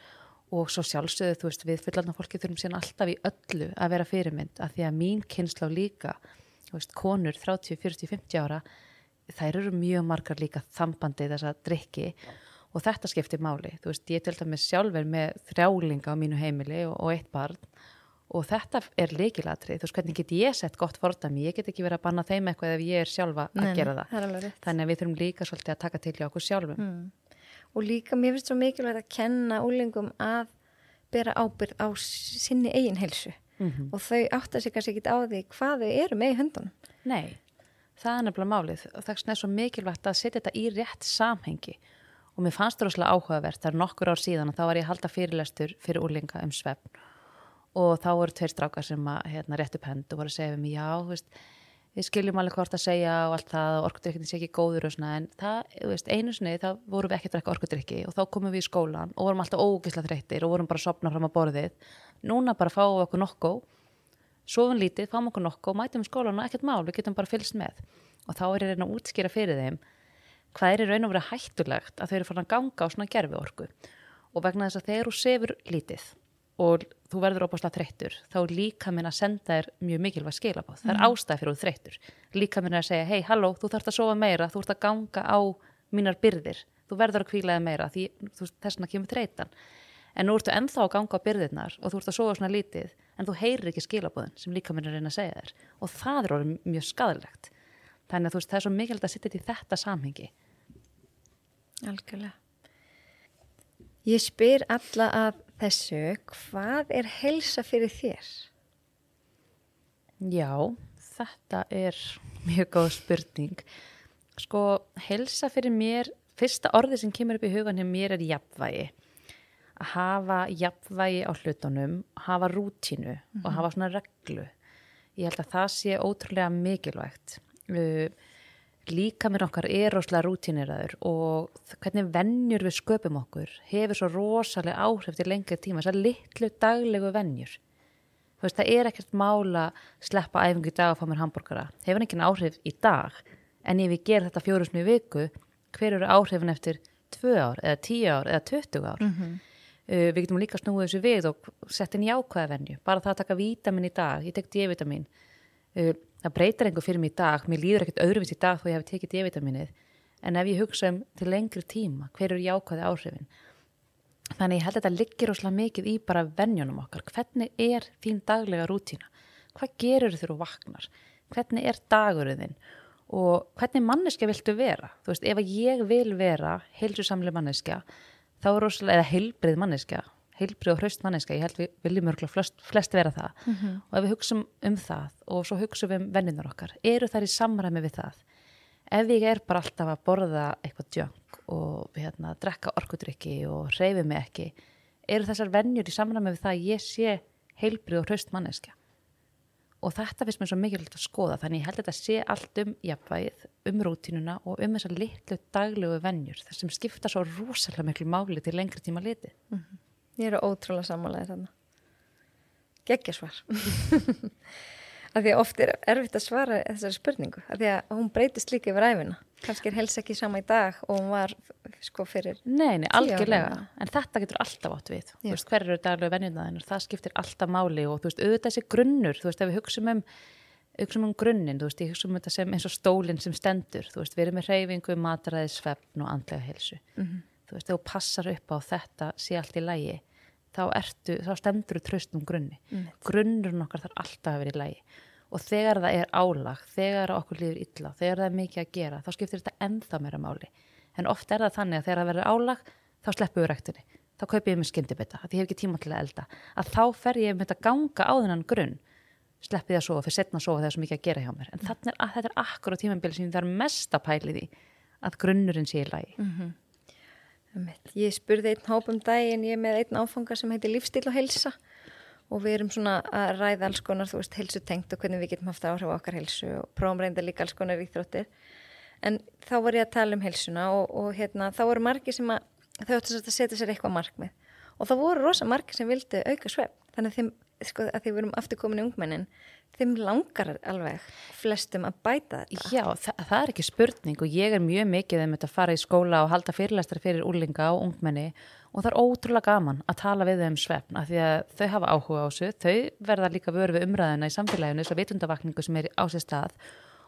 og svo sjálfsögðu, þú veist, við fullorðna fólki þurfum síðan alltaf í öllu að vera fyrirmynd af því að mín kynslá líka, þú veist, konur 30, 40, 50 ára, þær eru mjög margar líka þambandi þessa drykki og þetta skiptir máli. Þú veist, ég til dæmis sjálfur með 3 unglinga á mínu heimili og 1 barn og þetta er lykilatriði. Þú veist, hvernig get ég sett gott fordæmi? Ég get ekki verið að banna þeim eitthvað ef ég er sjálfa að gera það. Þannig að við þurfum líka svolítið að taka til hjá okkur sjálfum. Og líka, mér finnst svo mikilvægt að kenna úlingum að bera ábyrgð á sinni eigin heilsu. Og þau átta sig kannski ekki á því hvað þau eru með í höndunum. Nei, það er nefnilega málið. Og það er svo mikilvægt að setja þetta í rétt samhengi. Og mér fannst það rosalega áhugavert. Það er nokkur ár síðan og þá var ég að halda fyrirlestur fyrir úlinga svefn. Og þá voru 2 strákar sem að rétt upp hönd og voru að segja já, þú veist, við skiljum alveg hvort að segja og allt það og orkudrykkinn sé ekki góður og svona, en það, þú veist, einu sinni þá vorum við ekki að drekka orkudrykki og þá komum við í skólan og vorum alltaf ógeðslega þreyttir og vorum bara að sofna fram á borðið. Núna bara fáum við okkur nokkó, sofum lítið, fáum okkur nokkó, mætum í skólan og ekkert mál, við getum bara fylgst með. Og þá er ég að reyna að útskýra fyrir þeim hvað er í raun og vera hættulegt að þau eru farin að ganga á svona gerviorku. Og vegna þess að þegar þú sefur lítið og þú verður óbáslega þreyttur, þá er líkaminn að senda þér mjög mikilvæg skilaboð. Það er ástæða fyrir þú þreyttur. Líkaminn er að segja, hei, halló, þú þarft að sofa meira, þú ert að ganga á mínar byrðir, þú verður að hvíla þig meira, því þess vegna kemur þreytan. En nú ertu ennþá að ganga á byrðirnar og þú ert að sofa svona lítið, en þú heyrir ekki skilaboðin sem líkaminn er að reyna að segja þér. Og það er orðið mjög skaðlegt. Þannig að það er svo mikilvægt að setja þetta í þetta samhengi. Algjörlega. Ég spyr alla að þessu, hvað er heilsa fyrir þér? Já, þetta er mjög góð spurning. Sko, heilsa fyrir mér, fyrsta orðið sem kemur upp í hugan hjá mér er jafnvægi. Að hafa jafnvægi á hlutunum, hafa rútínu og hafa svona reglu. Ég held að það sé ótrúlega mikilvægt. Líkaminn okkar er rosalega rútíneraður og hvernig venjur við sköpum okkur hefur svo rosalega áhrif til lengri tíma, þessar litlu daglegu venjur. Þú veist, það er ekkert mál að sleppa æfingu í dag og fá mér hamborgara. Hefur engin áhrif í dag, en ef ég ger þetta 4 sinni í viku, hver eru áhrifin eftir 2 ár, eða 10 ár, eða 20 ár? Við getum líka snúið þessu við og sett inn jákvæða venju. Bara það að taka vítamin í dag, ég tek D-vitamin. Það breytir einhver fyrir mig í dag, mér líður ekkert öðruvís í dag þó ég hef tekið D-vitaminið, en ef ég hugsa til lengri tíma, hver eru jákvæði áhrifin? Þannig ég held að þetta liggir rosalega mikið í bara venjunum okkar. Hvernig er þín daglega rútína? Hvað gerur þegar þú vaknar? Hvernig er dagurinn þinn? Og hvernig manneskja viltu vera? Þú veist, ef ég vil vera heilsusamleg manneskja, þá er rosalega, eða heilbrigð manneskja, heilbrigð og hraust manneskja, ég held við viljum örgulega flest vera það. Og ef við hugsum það og svo hugsum við venninnar okkar, eru þær í samræmi við það? Ef ég er bara alltaf að borða eitthvað junk og drekka orkudrykki og hreyfi mig ekki, eru þessar venjur í samræmi við það að ég sé heilbrigð og hraust manneskja. Og þetta finnst mér svo mikilvægt að skoða, þannig ég held að þetta sé allt jafnvægið, rútínuna og þessar litlu daglegu venjur, þar sem skipta svo rosalega miklu máli til lengri tíma litið. Ég ótrúlega sammálaðir þarna. Geggjasvar. Af því að oft erfitt að svara þessari spurningu, af því að hún breytist líka yfir æfina. Kannski heilsa ekki sama í dag og hún var fyrir... Nei, algjörlega. En þetta getur alltaf átt við. Þú veist, hver eru daglegu venjurnar? Það skiptir alltaf máli og þú veist, auðvitað þessi grunnur, þú veist, ef við hugsum grunninn, þú veist, ég hugsa þetta sem eins og stólinn sem stendur, þú veist, við erum með hreyfingu, mataræði, svefn og andlega heilsu. Þú veist, ef þú passar upp á þetta, sé allt í lagi, þá stendur þú traustum grunni. Grunnurinn okkar þarf alltaf að vera í lagi. Og þegar það álag, þegar okkur líður illa, þegar það mikið að gera, þá skiptir þetta ennþá meira máli. En oft það þannig að þegar það verður álag, þá sleppum við ræktinni. Þá kaupi ég mig skyndibita, að ég hef ekki tíma til að elda. Að þá fer ég með að ganga á þennan grunn, sleppi ég að sofa, fyrir setna að sofa þegar það er svo mikið að gera hjá mér. En þetta er akkurat tímabili sem það er mest að pæli því að grunnurinn sé í lagi. Ég spurði einn hóp daginn, ég með einn áfanga sem heitir lífstíl og heilsa og við erum svona að ræða alls konar, þú veist, heilsutengt og hvernig við getum haft áhrif á okkar heilsu og prófum reynda líka alls konar íþróttir. En þá var ég að tala heilsuna og þá voru margir sem þau áttu að setja sér eitthvað markmið og það voru rosa margir sem vildu auka svefn. Þannig að þeim, að því við erum aftur komin í ungmennin, þeim langar alveg flestum að bæta þetta. Já, það er ekki spurning og ég er mjög mikið að fara í skóla og halda fyrirlestra fyrir úlinga og ungmenni og það er ótrúlega gaman að tala við þau svefn af því að þau hafa áhuga á þessu, þau verða líka vör við umræðina í samfélaginu, þess að vitundavakningu sem er á sér stað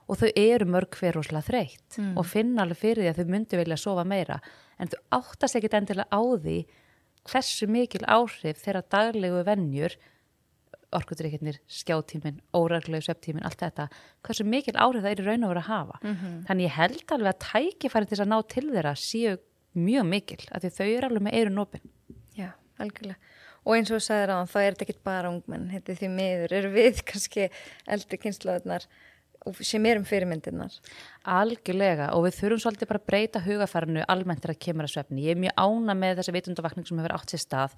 og þau eru mörg hver rosalega þreytt og finna alveg fyrir því að þau myndu vilja sofa meira en þau áttast ekkit endilega á því hversu mikil áhrif þeirra daglegu venjur orkudrykkirnir, skjátíminn, óreglulegu svefntíminn, allt þetta, hversu mikil áhrif það er í raun og veru að hafa. Þannig ég held alveg að tækifæri til þess að ná til þeirra séu mjög mikil, af því þau eru alveg með eyrun opin. Já, algjörlega. Og eins og þú sagðir á hann, þá er þetta ekki bara ungmenn, þetta því miður, eru við kannski eldri kynslóðnar sem erum fyrirmyndirnar. Algjörlega, og við þurfum svolítið bara að breyta hugafarinu almennt þegar kemur að svefni. Ég er mjög ánægð með þessa vitundavakning sem hefur átt sér stað.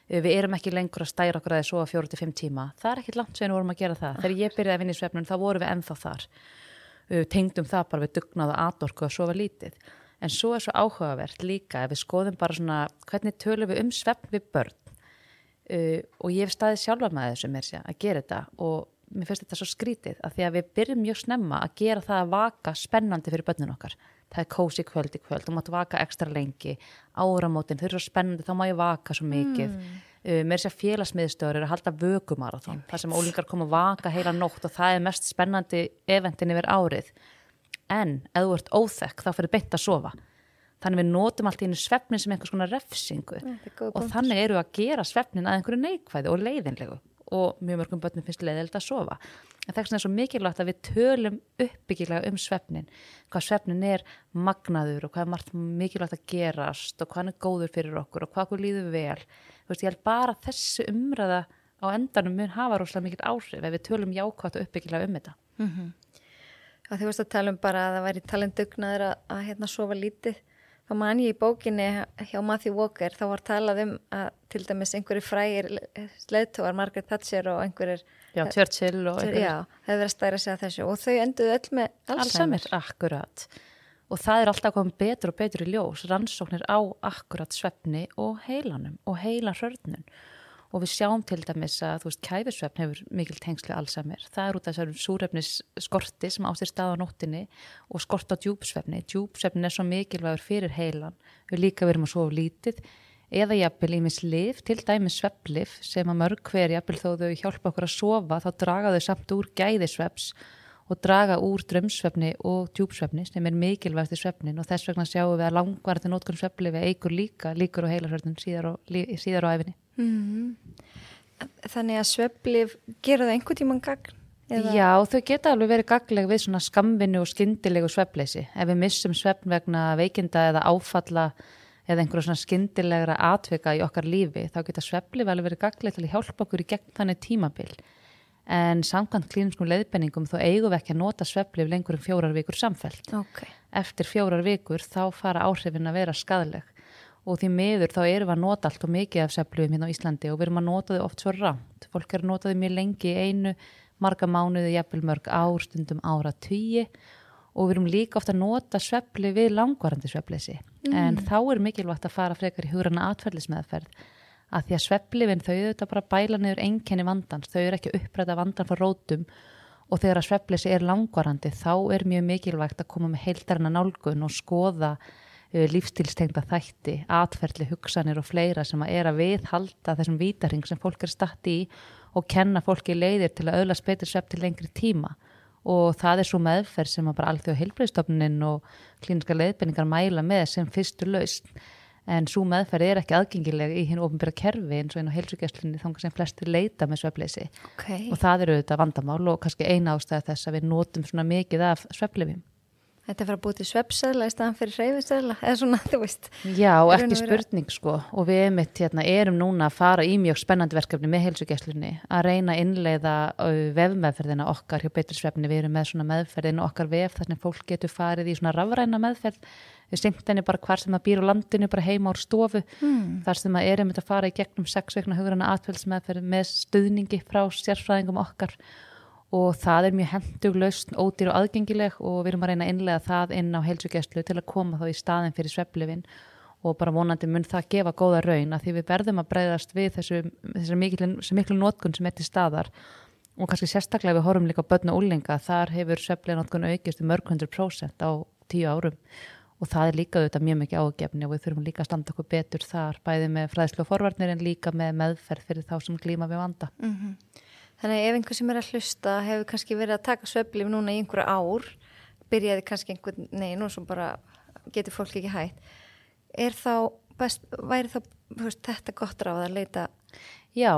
Við erum ekki lengur að stæra okkur að þið sofa 4-5 tíma. Það er ekkit langt sem við vorum að gera það. Þegar ég byrjaði að vinna í svefnun, þá vorum við ennþá þar. Tengdum það bara við dugnað og atorku að sofa lítið. En svo er svo áhugavert líka ef við skoðum bara svona hvernig tölum við svefn við börn. Og ég hef staðið sjálfa með þessu að gera þetta og mér finnst þetta svo skrítið að því að við byrjum mjög snemma að gera það að vaka spennandi fyrir börnin okkar. Það er kósi kvöld í kvöld, þú mátt vaka ekstra lengi, áramótin, þau eru svo spennandi, þá má ég vaka svo mikið. Mér sé að félagsmiðstöður eru að halda vökumarathon, þar sem ólingar koma að vaka heila nótt og það er mest spennandi eventin yfir árið. En ef þú ert óþekk, þá fyrir beint að sofa. Þannig við notum alltaf einu svefnin sem einhvers konar refsingu og þannig eru að gera svefnin að einhverju neikvæði og leiðinlegu. Og mjög mörgum börnum finnst leiðilegt að sofa. En þess er svo mikilvægt að við tölum uppbyggilega svefnin, hvað svefnin er magnaður og hvað er margt mikilvægt að gerast og hvað hann er góður fyrir okkur og hvað okkur líður vel. Þú veist, ég held bara þessu umræða á endanum mun hafa rosalega mikil áhrif ef við tölum jákvætt og uppbyggilega þetta. Þú veist að tala bara að það væri talendugnaður að sofa lítið. Þá man ég í bókinni hjá Matthew Walker, þá var talað að til dæmis einhverju frægir leiðtogar, Margaret Thatcher og einhverjir... Já, Churchill og einhverjir... Já, hefur verið að stæra sig að þessu og þau enduðu öll með Alzheimer. Akkurat. Og það er alltaf komið betur og betur í ljós, rannsóknir á akkurat svefni og heilanum og heilarhörnun. Og við sjáum til dæmis að kæfisvefn hefur mikil tengsl við Alzheimer. Það er út af þessum súrefnisskorti sem á sér stað á nóttinni og skort á djúpsvefni. Djúpsvefnin er svo mikilvægur fyrir heilan. Við líka verum að sofa lítið eða jafnvel ýmis lyf, til dæmis svefnlyf sem að mörg hver jafnvel þó þau hjálpa okkur að sofa, þá draga þau samt úr gæðisvefns og draga úr draumsvefni og djúpsvefni sem er mikilvægt í svefnin og þess vegna sjáum við að langvarandi notkun svefnlyfja eykur líkur á heilarhörnun síðar á ævinni. Þannig að svefnlyf gera það einhvern tímann gagn? Já, þau geta alveg verið gagnleg við svona skammvinnu og skyndilegu svefnleysi. Ef við missum svefn vegna veikinda eða áfalla eða einhverja svona skyndilegra atvika í okkar lífi, þá geta svefnlyf alveg verið gagnleg til að hjálpa okkur í gegn þannig tímabil. En samkvæmt klíniskum leiðbeiningum þá eigum við ekki að nota svefnlyf lengur 4 vikur samfellt. Okay. Eftir 4 vikur þá fara áhrifin að vera skaðleg og því miður þá erum við að nota allt og mikið af svefnlyfjum hérna á Íslandi og við erum að nota þau oft svo rangt. Fólk er að nota þau mjög lengi í einu, marga mánuði, jafnvel mörg ár, stundum áratugi og við erum líka ofta að nota svefnlyf við langvarandi svefnleysi. En þá er mikilvægt að fara frekar í hugræna atferlismeðferð að því að svefnlyfin þau auðvitað bara bæla niður einkenni vandans, þau eru ekki að uppræta vandan frá rótum og þegar að svefnleysi er langvarandi þá er mjög mikilvægt að koma með heildarna nálgun og skoða lífstílstengda þætti, atferli, hugsanir og fleira sem að viðhalda þessum vítahring sem fólk er statt í og kenna fólki leiðir til að öðlast betri svefn til lengri tíma og það er svo meðferð sem að bara Alþjóða heilbrigðisstofnunin og klíniskar leiðbeiningar mæla með sem fyrstu lausn en svo meðferð er ekki aðgengileg í hinu opinbera kerfi eins og inn á heilsugæslunni þangað sem flestir leita með svefnleysi og það eru auðvitað vandamál og kannski eina ástæða þess að við notum svona mikið af svefnlyfjum. Þetta er að búið til svefnseðla í staðan fyrir hreyfiseðla, eða svona, þú veist. Já, ekki spurning sko og við erum núna að fara í mjög spennandi verkefni með heilsugæslunni að reyna að innleiða vefmeðferðina okkar hjá Betri svefni. Við erum með svona meðferðinu okkar vef þar sem fólk getur farið í svona rafræna meðferð. Við syngt henni bara hvar sem það býr á landinu, bara heima úr stofu. Þar sem það að fara í gegnum 6 vikna hugræna atferlismeðferð með stuðningi frá sérfræðingum okkar. Og það er mjög hentug lausn, ódýr og aðgengileg og við erum að reyna að innleiða það inn á heilsugæslu til að koma þá í staðinn fyrir svefnlyfin og bara vonandi mun það gefa góða raun að því við verðum að bregðast við þessu miklu notkun sem til staðar og kannski sérstaklega við horfum líka á börn og unglinga, þar hefur svefnlyfjanotkun aukist mörg 100% á 10 árum og það er líka auðvitað mjög mikið ágefni og við þurfum líka að standa okkur betur þar, bæði með fræðslu og forvarnir en líka með meðferð fyrir þá sem glíma við vanda. Þannig að ef einhver sem er að hlusta hefur kannski verið að taka svefnlyf núna í einhverja ár, byrjaði kannski nú svo bara getur fólk ekki hætt, væri þá þetta gott ráð að leita Já,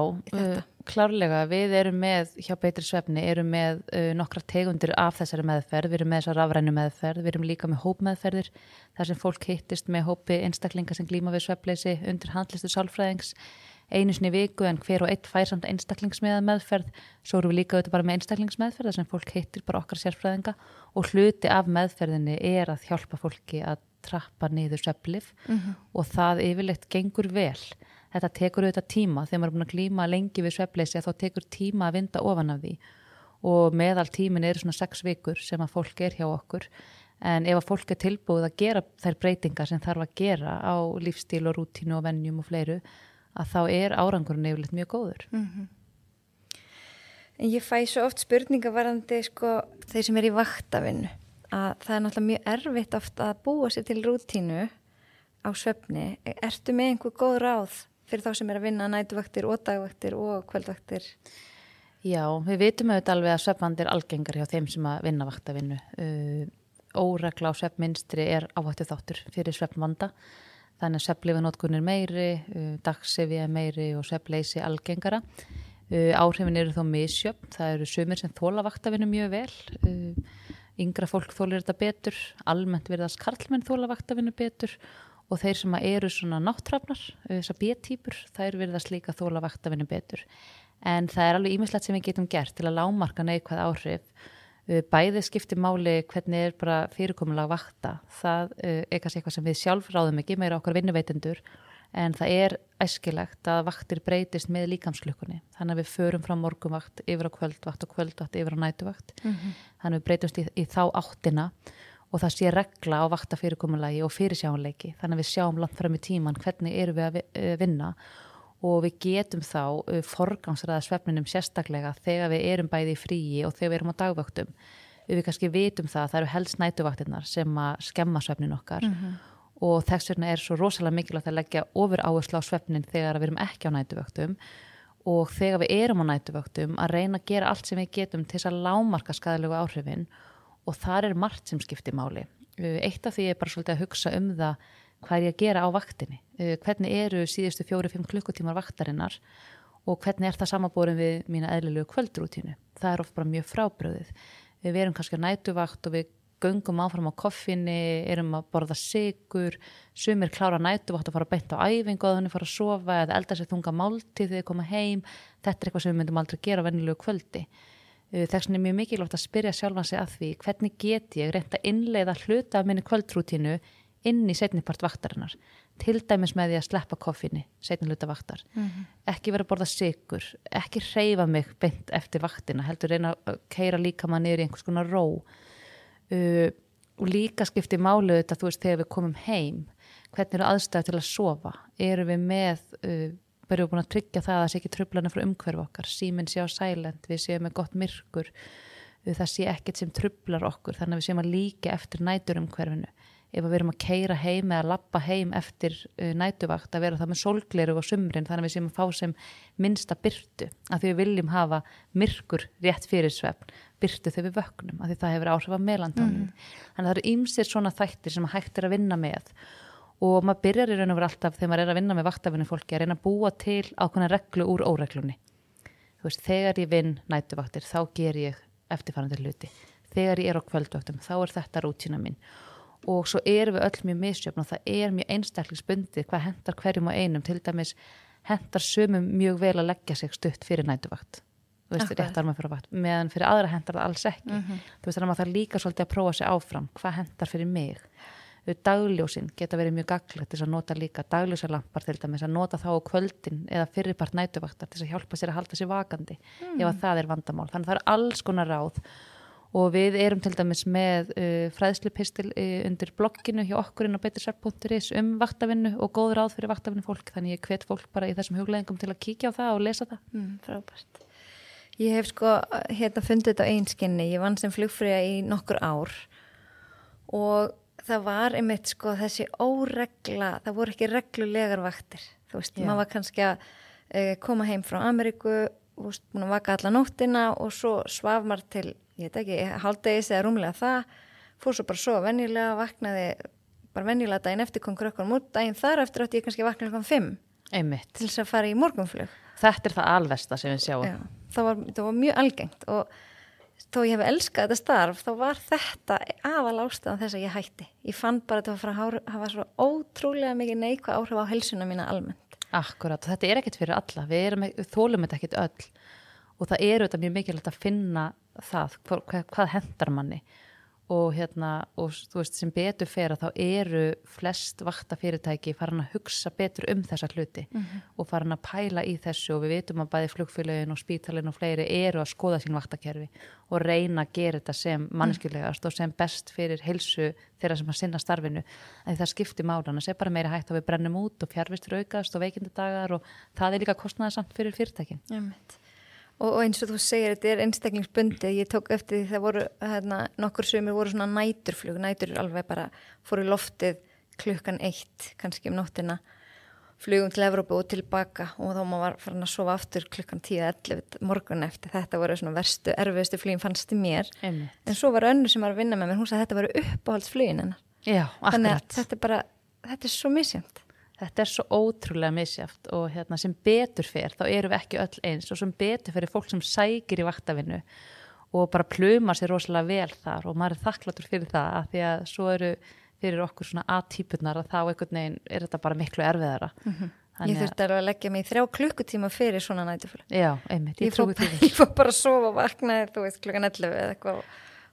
klárlega, við erum með hjá Betri svefni, erum með nokkra tegundir af þessari meðferð, við erum með þessar rafrænu meðferð, við erum líka með hópmeðferðir, þar sem fólk hittist með hópi einstaklinga sem glíma við svefnleysi undir handleiðslu sálfræðings, einu sinni í viku en hver og einn fær samt einstaklingsmiðað meðferð, svo erum við líka auðvitað bara með einstaklingsmeðferð, þar sem fólk hittir bara okkar sérfræðinga og hluti af meðferðinni er að hjálpa fólki að trappa niður svefnlyf og það yfirleitt gengur vel. Þetta tekur auðvitað tíma, þegar maður er búin að glíma lengi við svefnleysi þá tekur tíma að vinda ofan af því og meðal tímin eru svona 6 vikur sem að fólk er hjá okkur en ef að fólk er tilbúið að gera þær breytingar sem þarf að gera á lífstíl og rútínu og venjum og fleiru að þá er árangurinn yfirleitt mjög góður. En ég fæ svo oft spurninga varðandi þeir sem er í vaktavinnu að það er náttúrulega mjög erfitt oft að búa sér til rútínu á svefni. Ertu með einhver góð ráð fyrir þá sem er að vinna nætuvaktir og dagvaktir og kvöldvaktir? Já, við vitum auðvitað alveg að svefnvandi er algengar hjá þeim sem að vinna vaktavinnu. Óregla á svefnmynstri er áhættu þáttur fyrir svefnvanda. Þannig að svefnlyfjanotkun er meiri, dagsefi er meiri og svefnleysi algengara. Áhrifin eru þó misjöfn. Það eru sumir sem þola vaktavinnu mjög vel. Yngra fólk þolir þetta betur. Almennt virðast karlmenn þola vaktavinnu betur. Og þeir sem eru svona náttrafnar, þessar B-týpur, þær virðast líka þola vaktavinnu betur. En það er alveg ýmislegt sem við getum gert til að lágmarka neikvæð áhrif. Bæði skiptir máli hvernig er bara fyrirkomulag vakta. Það er kannski eitthvað sem við sjálf ráðum ekki, meira okkar vinnuveitendur, en það er æskilegt að vaktir breytist með líkamsklukkunni. Þannig að við förum frá morgunvakt yfir á kvöldvakt og kvöldvakt yfir á nætuvakt. Þannig að við breytumst í þá áttina og það sé regla á vaktafyrirkomulagi og fyrirsjáanleiki. Þannig að við sjáum langt fram í tíman hvernig erum við að vinna og við getum þá forgangsraða svefninum sérstaklega þegar við erum bæði í fríi og þegar við erum á dagvöktum. Við kannski vitum það eru helst nætuvaktirnar sem að skemma svefnin okkar og þess vegna er svo rosalega mikilvægt að leggja ofur áherslu á svefnin þegar við erum ekki á nætuvöktum og þegar við erum á nætuvöktum að reyna að gera allt sem við getum til þess að lágmarka skaðlegu áhrifin og þar er margt sem skiptir máli. Eitt af því er bara svolítið að hugsa það hvað er ég að gera á vaktinni. Hvernig eru síðustu 4-5 klukkutímar vaktarinnar og hvernig er það samanborin við mína eðlilegu kvöldrútínu. Það er oft bara mjög frábrugðið. Við erum kannski á nætuvakt og við göngum áfram á koffinni, erum að borða sykur, sumir klára nætuvakt að fara beint á æfingu og þannig fara að sofa eða elda sér þunga máltíð þegar koma heim. Þetta er eitthvað sem við myndum aldrei gera á venjulegu kvöldi. Þess vegna er mjög mikilvægt að spyrja sjálfan sig að því hvernig get ég reynt að innleiða hluta af minni kvöldrútínu inn í seinni part vaktarinnar, til dæmis með því að sleppa koffíni, seinni hluta vaktar, ekki vera að borða sykur, ekki hreyfa mig beint eftir vaktina, heldur reyna að keyra líkamann niður í einhvers konar ró og líka skipti máli þetta, þú veist, þegar við komum heim, hvernig eru aðstæður til að sofa, eru við með, erum við búin að tryggja það að það sé ekki truflanir frá umhverfi okkar, síminn sé á silent, við séum með gott myrkur, það sé ekkert sem truflar okkur, þannig að við séum að líka eftir næturumhverfinu. Ef við erum að keyra heim eða labba heim eftir nætuvakt, að vera það með sólgleru og sumrin, þannig að við séum að fá sem minnsta birtu, að því við viljum hafa myrkur rétt fyrir svefn, birtu þegar við vöknum, að því það hefur áhrif á melatónín. Þannig að það eru ýmsir svona þættir sem hægt er að vinna með og maður byrjar í raun og veru alltaf þegar maður er að vinna með vaktavinnu fólki að reyna að búa til ákveðna reglu úr óreglunni. Þú veist, þegar ég vinn nætuvaktir, þá ger ég eftirfarandi hluti. Þegar ég er á kvöldvaktum, þá er þetta rútína mín. Og svo erum við öll mjög misjöfn og það er mjög einstaklingsbundið hvað hentar hverjum og einum, til dæmis hentar sumum mjög vel að leggja sig stutt fyrir nætuvakt. Þú veist, rétt arma fyrir vakt, meðan fyrir aðra hentar það alls ekki. Þú veist, þannig að maður þarf líka svolítið að prófa sig áfram, hvað hentar fyrir mig. Dagljósin geta verið mjög gagnlegt til að nota líka dagljósalampar til dæmis, að nota þá á kvöldin eða fyrirpart nætuvaktar til að hjálpa sér að halda sér vakandi ef að það er vandamál. Þannig að það er alls konar ráð og við erum til dæmis með fræðslupistil undir blogginu hjá okkur inn á betrisvefn.is vaktavinnu og góð ráð fyrir vaktavinnu fólk, þannig ég hvet fólk bara í þessum hugleiðingum til að kíkja á það og lesa það. Frábært. Ég hef fundið þetta á einskinni, ég vann sem flugfreyja í nokkur ár og það var einmitt þessi óregla, það voru ekki reglulegar vaktir. Þú veist, maður var kannski að koma heim frá Ameríku, búin að vaka alla nóttina og svo svaf maður til, ég veit ekki, hálfdegis eða rúmlega það, fór svo bara svo venjulega, vaknaði bara venjulega daginn eftir kom krökkunum út, daginn þar eftir átti ég kannski að vakna 5 Einmitt. Til þess að fara í morgunflug. Þetta er það alversta sem við sjáum. Já, það var mjög algengt og þó ég hef elskað þetta starf, þá var þetta aðal ástæðan þess að ég hætti. Ég fann bara að þetta var að hafa svo ótrúlega mikið neikvæð áhrif á heilsuna mína almennt. Akkurat, og þetta er ekkert fyrir alla. Við þolum þetta ekkert öll. Og það er auðvitað mjög mikilvægt að finna það, hvað hentar manni. Og þú veist, sem betur fer að þá eru flest vaktafyrirtæki farin að hugsa betur þessa hluti og farin að pæla í þessu og við vitum að bæði flugfélögin og spítalinn og fleiri eru að skoða sín vaktakerfi og reyna að gera þetta sem manneskjulegast og sem best fyrir heilsu þeirra sem að sinna starfinu, en það skiptir máli, annars er bara meira hægt að við brennum út og fjarvistur aukast og veikindadagar og það er líka kostnaðarsamt fyrir fyrirtækin. Og eins og þú segir, þetta er einstaklingsbundið, ég tók eftir því það voru, nokkur sumir voru svona næturflug, nætur alveg bara fóru í loftið 1:00 kannski nóttina, flugum til Evrópu og tilbaka og þá maður var farin að sofa aftur 10:11 morgun eftir, þetta voru svona verstu, erfiðustu flugin fannst mér, en svo var önnur sem var að vinna með mér, hún sagði að þetta voru uppáhaldsflugin hennar. Já, akkurat. Þannig að þetta er svo misjæmt. Þetta er svo ótrúlega misjæft og sem betur fer, þá erum við ekki öll eins og sem betur fyrir fólk sem sækir í vaktavinnu og bara plumar sér rosalega vel þar og maður er þakklátur fyrir það að því að svo eru fyrir okkur svona A-típunar að þá einhvern veginn er þetta bara miklu erfiðara. Ég þurfti alveg að leggja mig í 3 klukkutíma fyrir svona næturflug. Já, einmitt, ég trúi því. Ég fór bara að sofa og vaknaði, þú veist, 11:00 eða eitthvað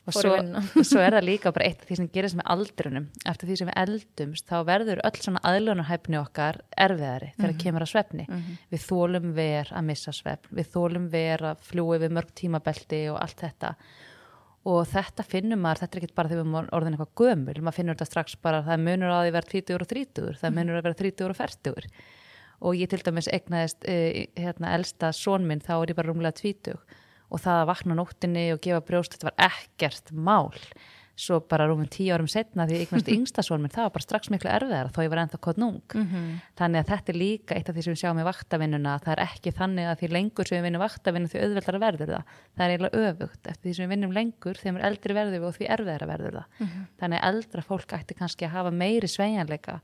og svo er það líka bara eitt af því sem gerist með aldrinum, eftir því sem við eldumst þá verður öll svona aðlögunarhæfni okkar erfiðari þegar kemur að svefni. Við þolum ver að missa svefn, við þolum ver að fljúa yfir mörg tímabelti og allt þetta og þetta finnum maður, þetta er ekki bara þegar við erum orðin eitthvað gömul, maður finnur þetta strax bara það munur að því vera 20 og 30, það munur að vera 30 og 40 og ég til dæmis eignaðist elsta son minn, þá er ég bara rúmlega 20 og það að vakna nóttinni og gefa brjóst, þetta var ekkert mál. Svo bara rúmum 10 árum setna því ég eignast yngsta son minn, það var bara strax miklu erfiðara þó ég var ennþá kornung. Þannig að þetta er líka eitt af því sem við sjáum í vaktavinnuna, það er ekki þannig að því lengur sem við vinnum vaktavinnu því auðveldara verður það. Það er eiginlega öfugt, eftir því sem við vinnum lengur þegar við eldri verður við og því erfiðara verður það. Þannig að eldra fólk ætti kannski að hafa meiri sveigjanleika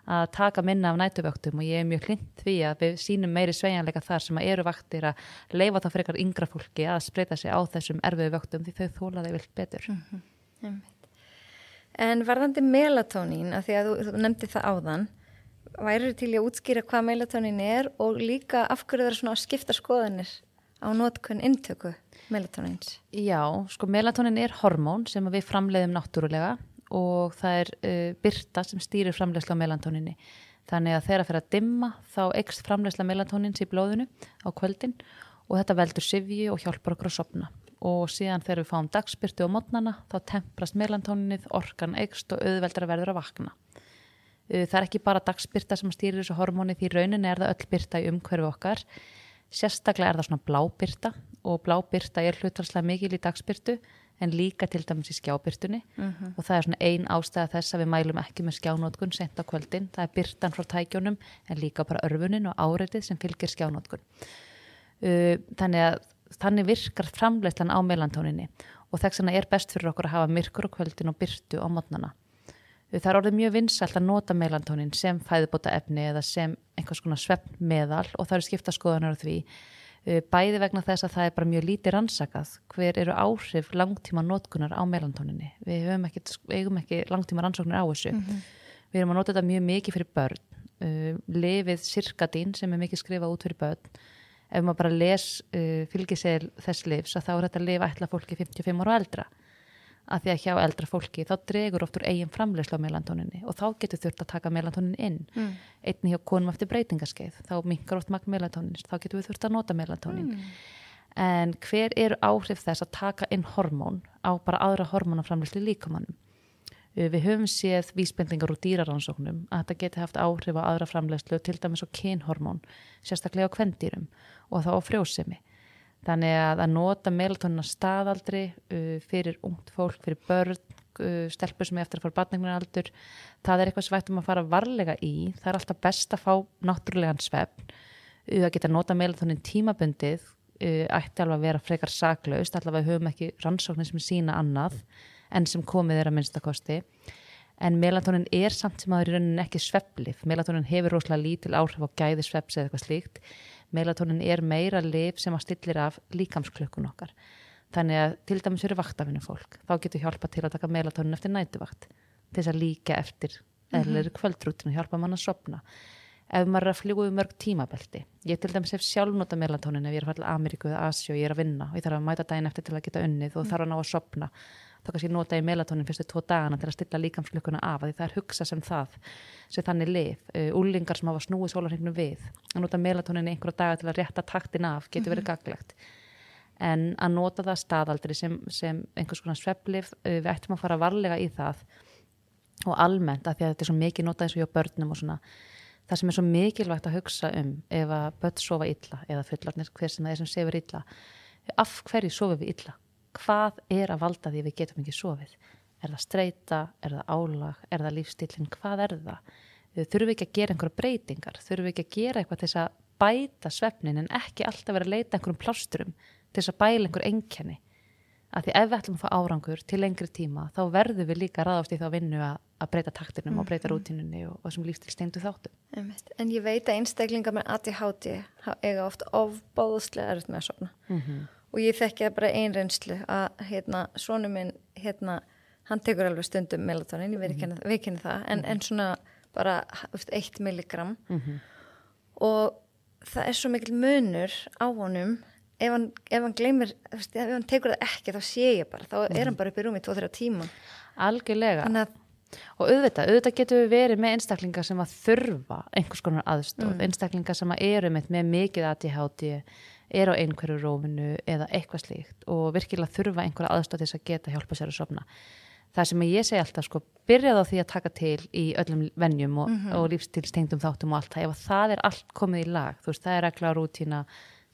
að taka minna af nætuvöktum og ég er mjög hlynnt því að við sýnum meiri sveigjanleika þar sem að eru vaktir að leyfa það frekar yngra fólki að spreita sig á þessum erfiðu vöktum því þau þola þau vilt betur. En varðandi melatónín, af því að þú nefndi það áðan, væri til í að útskýra hvað melatónín er og líka af hverju það er svona að skipta skoðanir á notkun inntöku melatóníns? Já, sko melatónín er hormón sem við framleiðum náttúrulega og það birta sem stýrir framleiðslu á melatóninni. Þannig að þegar það fer að dimma þá eykst framleiðsla melatónins í blóðinu á kvöldin og þetta veldur syfju og hjálpar okkur að sofna. Og síðan þegar við fáum dagsbirtu á morgnana þá temprast melatóninið, orkan eykst og auðveldara verður að vakna. Það ekki bara dagsbirta sem stýrir þessu hormóni, því rauninni það öll birta í umhverfi okkar. Sérstaklega það svona blábirta og blábirta hlutfallslega mikil í dagsbirtu en líka til dæmis í skjábirtunni og það svona ein ástæða þess að við mælum ekki með skjánótkun sent á kvöldin. Það birtan frá tækjunum en líka bara örfunin og áreitið sem fylgir skjánótkun. Þannig virkar framleiðslan á melatóninni og þess vegna best fyrir okkur að hafa myrkur á kvöldin og birtu á morgnana. Það orðið mjög vinsælt að nota melatónin sem fæðubótaefni eða sem einhvers konar svefnmeðal og það skipta skoðunar á því. Bæði vegna þess að það bara mjög lítið rannsakað hver eru áhrif langtíma notkunar á melatóninni. Við eigum ekki langtíma rannsóknir á þessu. Við erum að nota þetta mjög mikið fyrir börn. Lyfið Sirkadín sem mikið skrifað út fyrir börn. Ef maður bara fylgiseðil þess lyfs að þá þetta lyf ætla fólki 55 ára og eldra. Að því að hjá eldra fólki þá dregur oft úr eigin framleiðslu á melatóninni og þá getur þurft að taka melatónin inn. Einnig hjá konum eftir breytingaskeið, þá minnkar oft magn melatónins, þá getur við þurft að nota melatónin. En hver eru áhrif þess að taka inn hormón á bara aðra hormónaframleiðslu í líkamanum? Við höfum séð vísbendingar úr dýrarannsóknum að þetta geti haft áhrif á aðra framleiðslu, til dæmis á kynhormón, sérstaklega á kvendýrum og þá á frjósemi. Þannig að nota melatónin að staðaldri fyrir ungt fólk, fyrir börn, stelpur sem eftir að fara barneignaraldur, það eitthvað sem við ættum að fara varlega í. Það alltaf best að fá náttúrulegan svefn. Að geta nota melatónin tímabundið ætti alveg að vera frekar saklaust, allavega höfum ekki rannsóknir sem sýna annað en sem komið að minnstakosti. En melatónin samt sem aður í rauninni ekki svefnlyf. Melatónin hefur rosalega lítil áhrif á gæði svefns eða eitthvað slíkt. Melatónin meira lyf sem að stillir af líkamsklukkun okkar. Þannig að til dæmis fyrir vaktafinu fólk, þá getur hjálpa til að taka melatónin eftir nætuvakt, til þess að líka eftir eðlilegri kvöldrútinu, hjálpa mann að sofna. Ef maður að fljúga mörg tímabelti, ég til dæmis hef sjálf nota melatónin ef ég að fara til Ameríku eða Asíu og ég að vinna og ég þarf að mæta daginn eftir til að geta unnið og þarf að ná að sofna. Þá kannski nota ég melatónin fyrstu 2 dagana til að stilla líkamsklukkuna af, því það hugsað sem þannig lyf. Úlingar sem hafa snúið sólarhringnum við, að nota melatónin einhverja daga til að rétta taktin af getur verið gagnlegt. En að nota það staðaldri sem einhvers konar svefnlyf, við ættum að fara varlega í það og almennt, af því að þetta svo mikið notað eins og hjá börnum og svona. Það sem svo mikilvægt að hugsa ef að börn sofa illa eða fullorðnir, hver sem það sem sefur illa, af hverju sofum við illa? Hvað að valda því við getum ekki sofið? Það streita? Það álag? Það lífstílinn? Hvað það? Þurfum við ekki að gera einhverja breytingar? Þurfum við ekki að gera eitthvað til þess að bæta svefnin en ekki alltaf vera að leita einhverjum plásturum til þess að bæla einhver einkenni? Af því ef við ætlum að fá árangur til lengri tíma þá verðum við líka að ráðast í þá vinnu að breyta taktinum og breyta rútínunni og þessum lífstílstengdu þáttum. En ég veit að einstaklingar með ADHD eiga oft ofbóðslega erfitt með að sofna. Og ég þekki það bara ein reynslu að sonur minn, hann tekur alveg stundum melatónin, ég viðkenni það, en svona bara 1 milligram og það svo mikil munur á honum ef hann gleymir, ef hann tekur það ekki þá sé ég bara, þá hann bara upp í rúmi 2-3 tíma. Algjörlega. Og auðvitað getur við verið með einstaklingar sem að þurfa einhvers konar aðstoð, einstaklingar sem að eru með mikið ADHD, á einhverju rófinu eða eitthvað slíkt og virkilega þurfa einhverja aðstoð til þess að geta hjálpa sér að sofna. Það sem ég segi alltaf, byrjaði á því að taka til í öllum venjum og lífstílstengdum þáttum og allt það, ef það allt komið í lag, þú veist, það regla, rútína,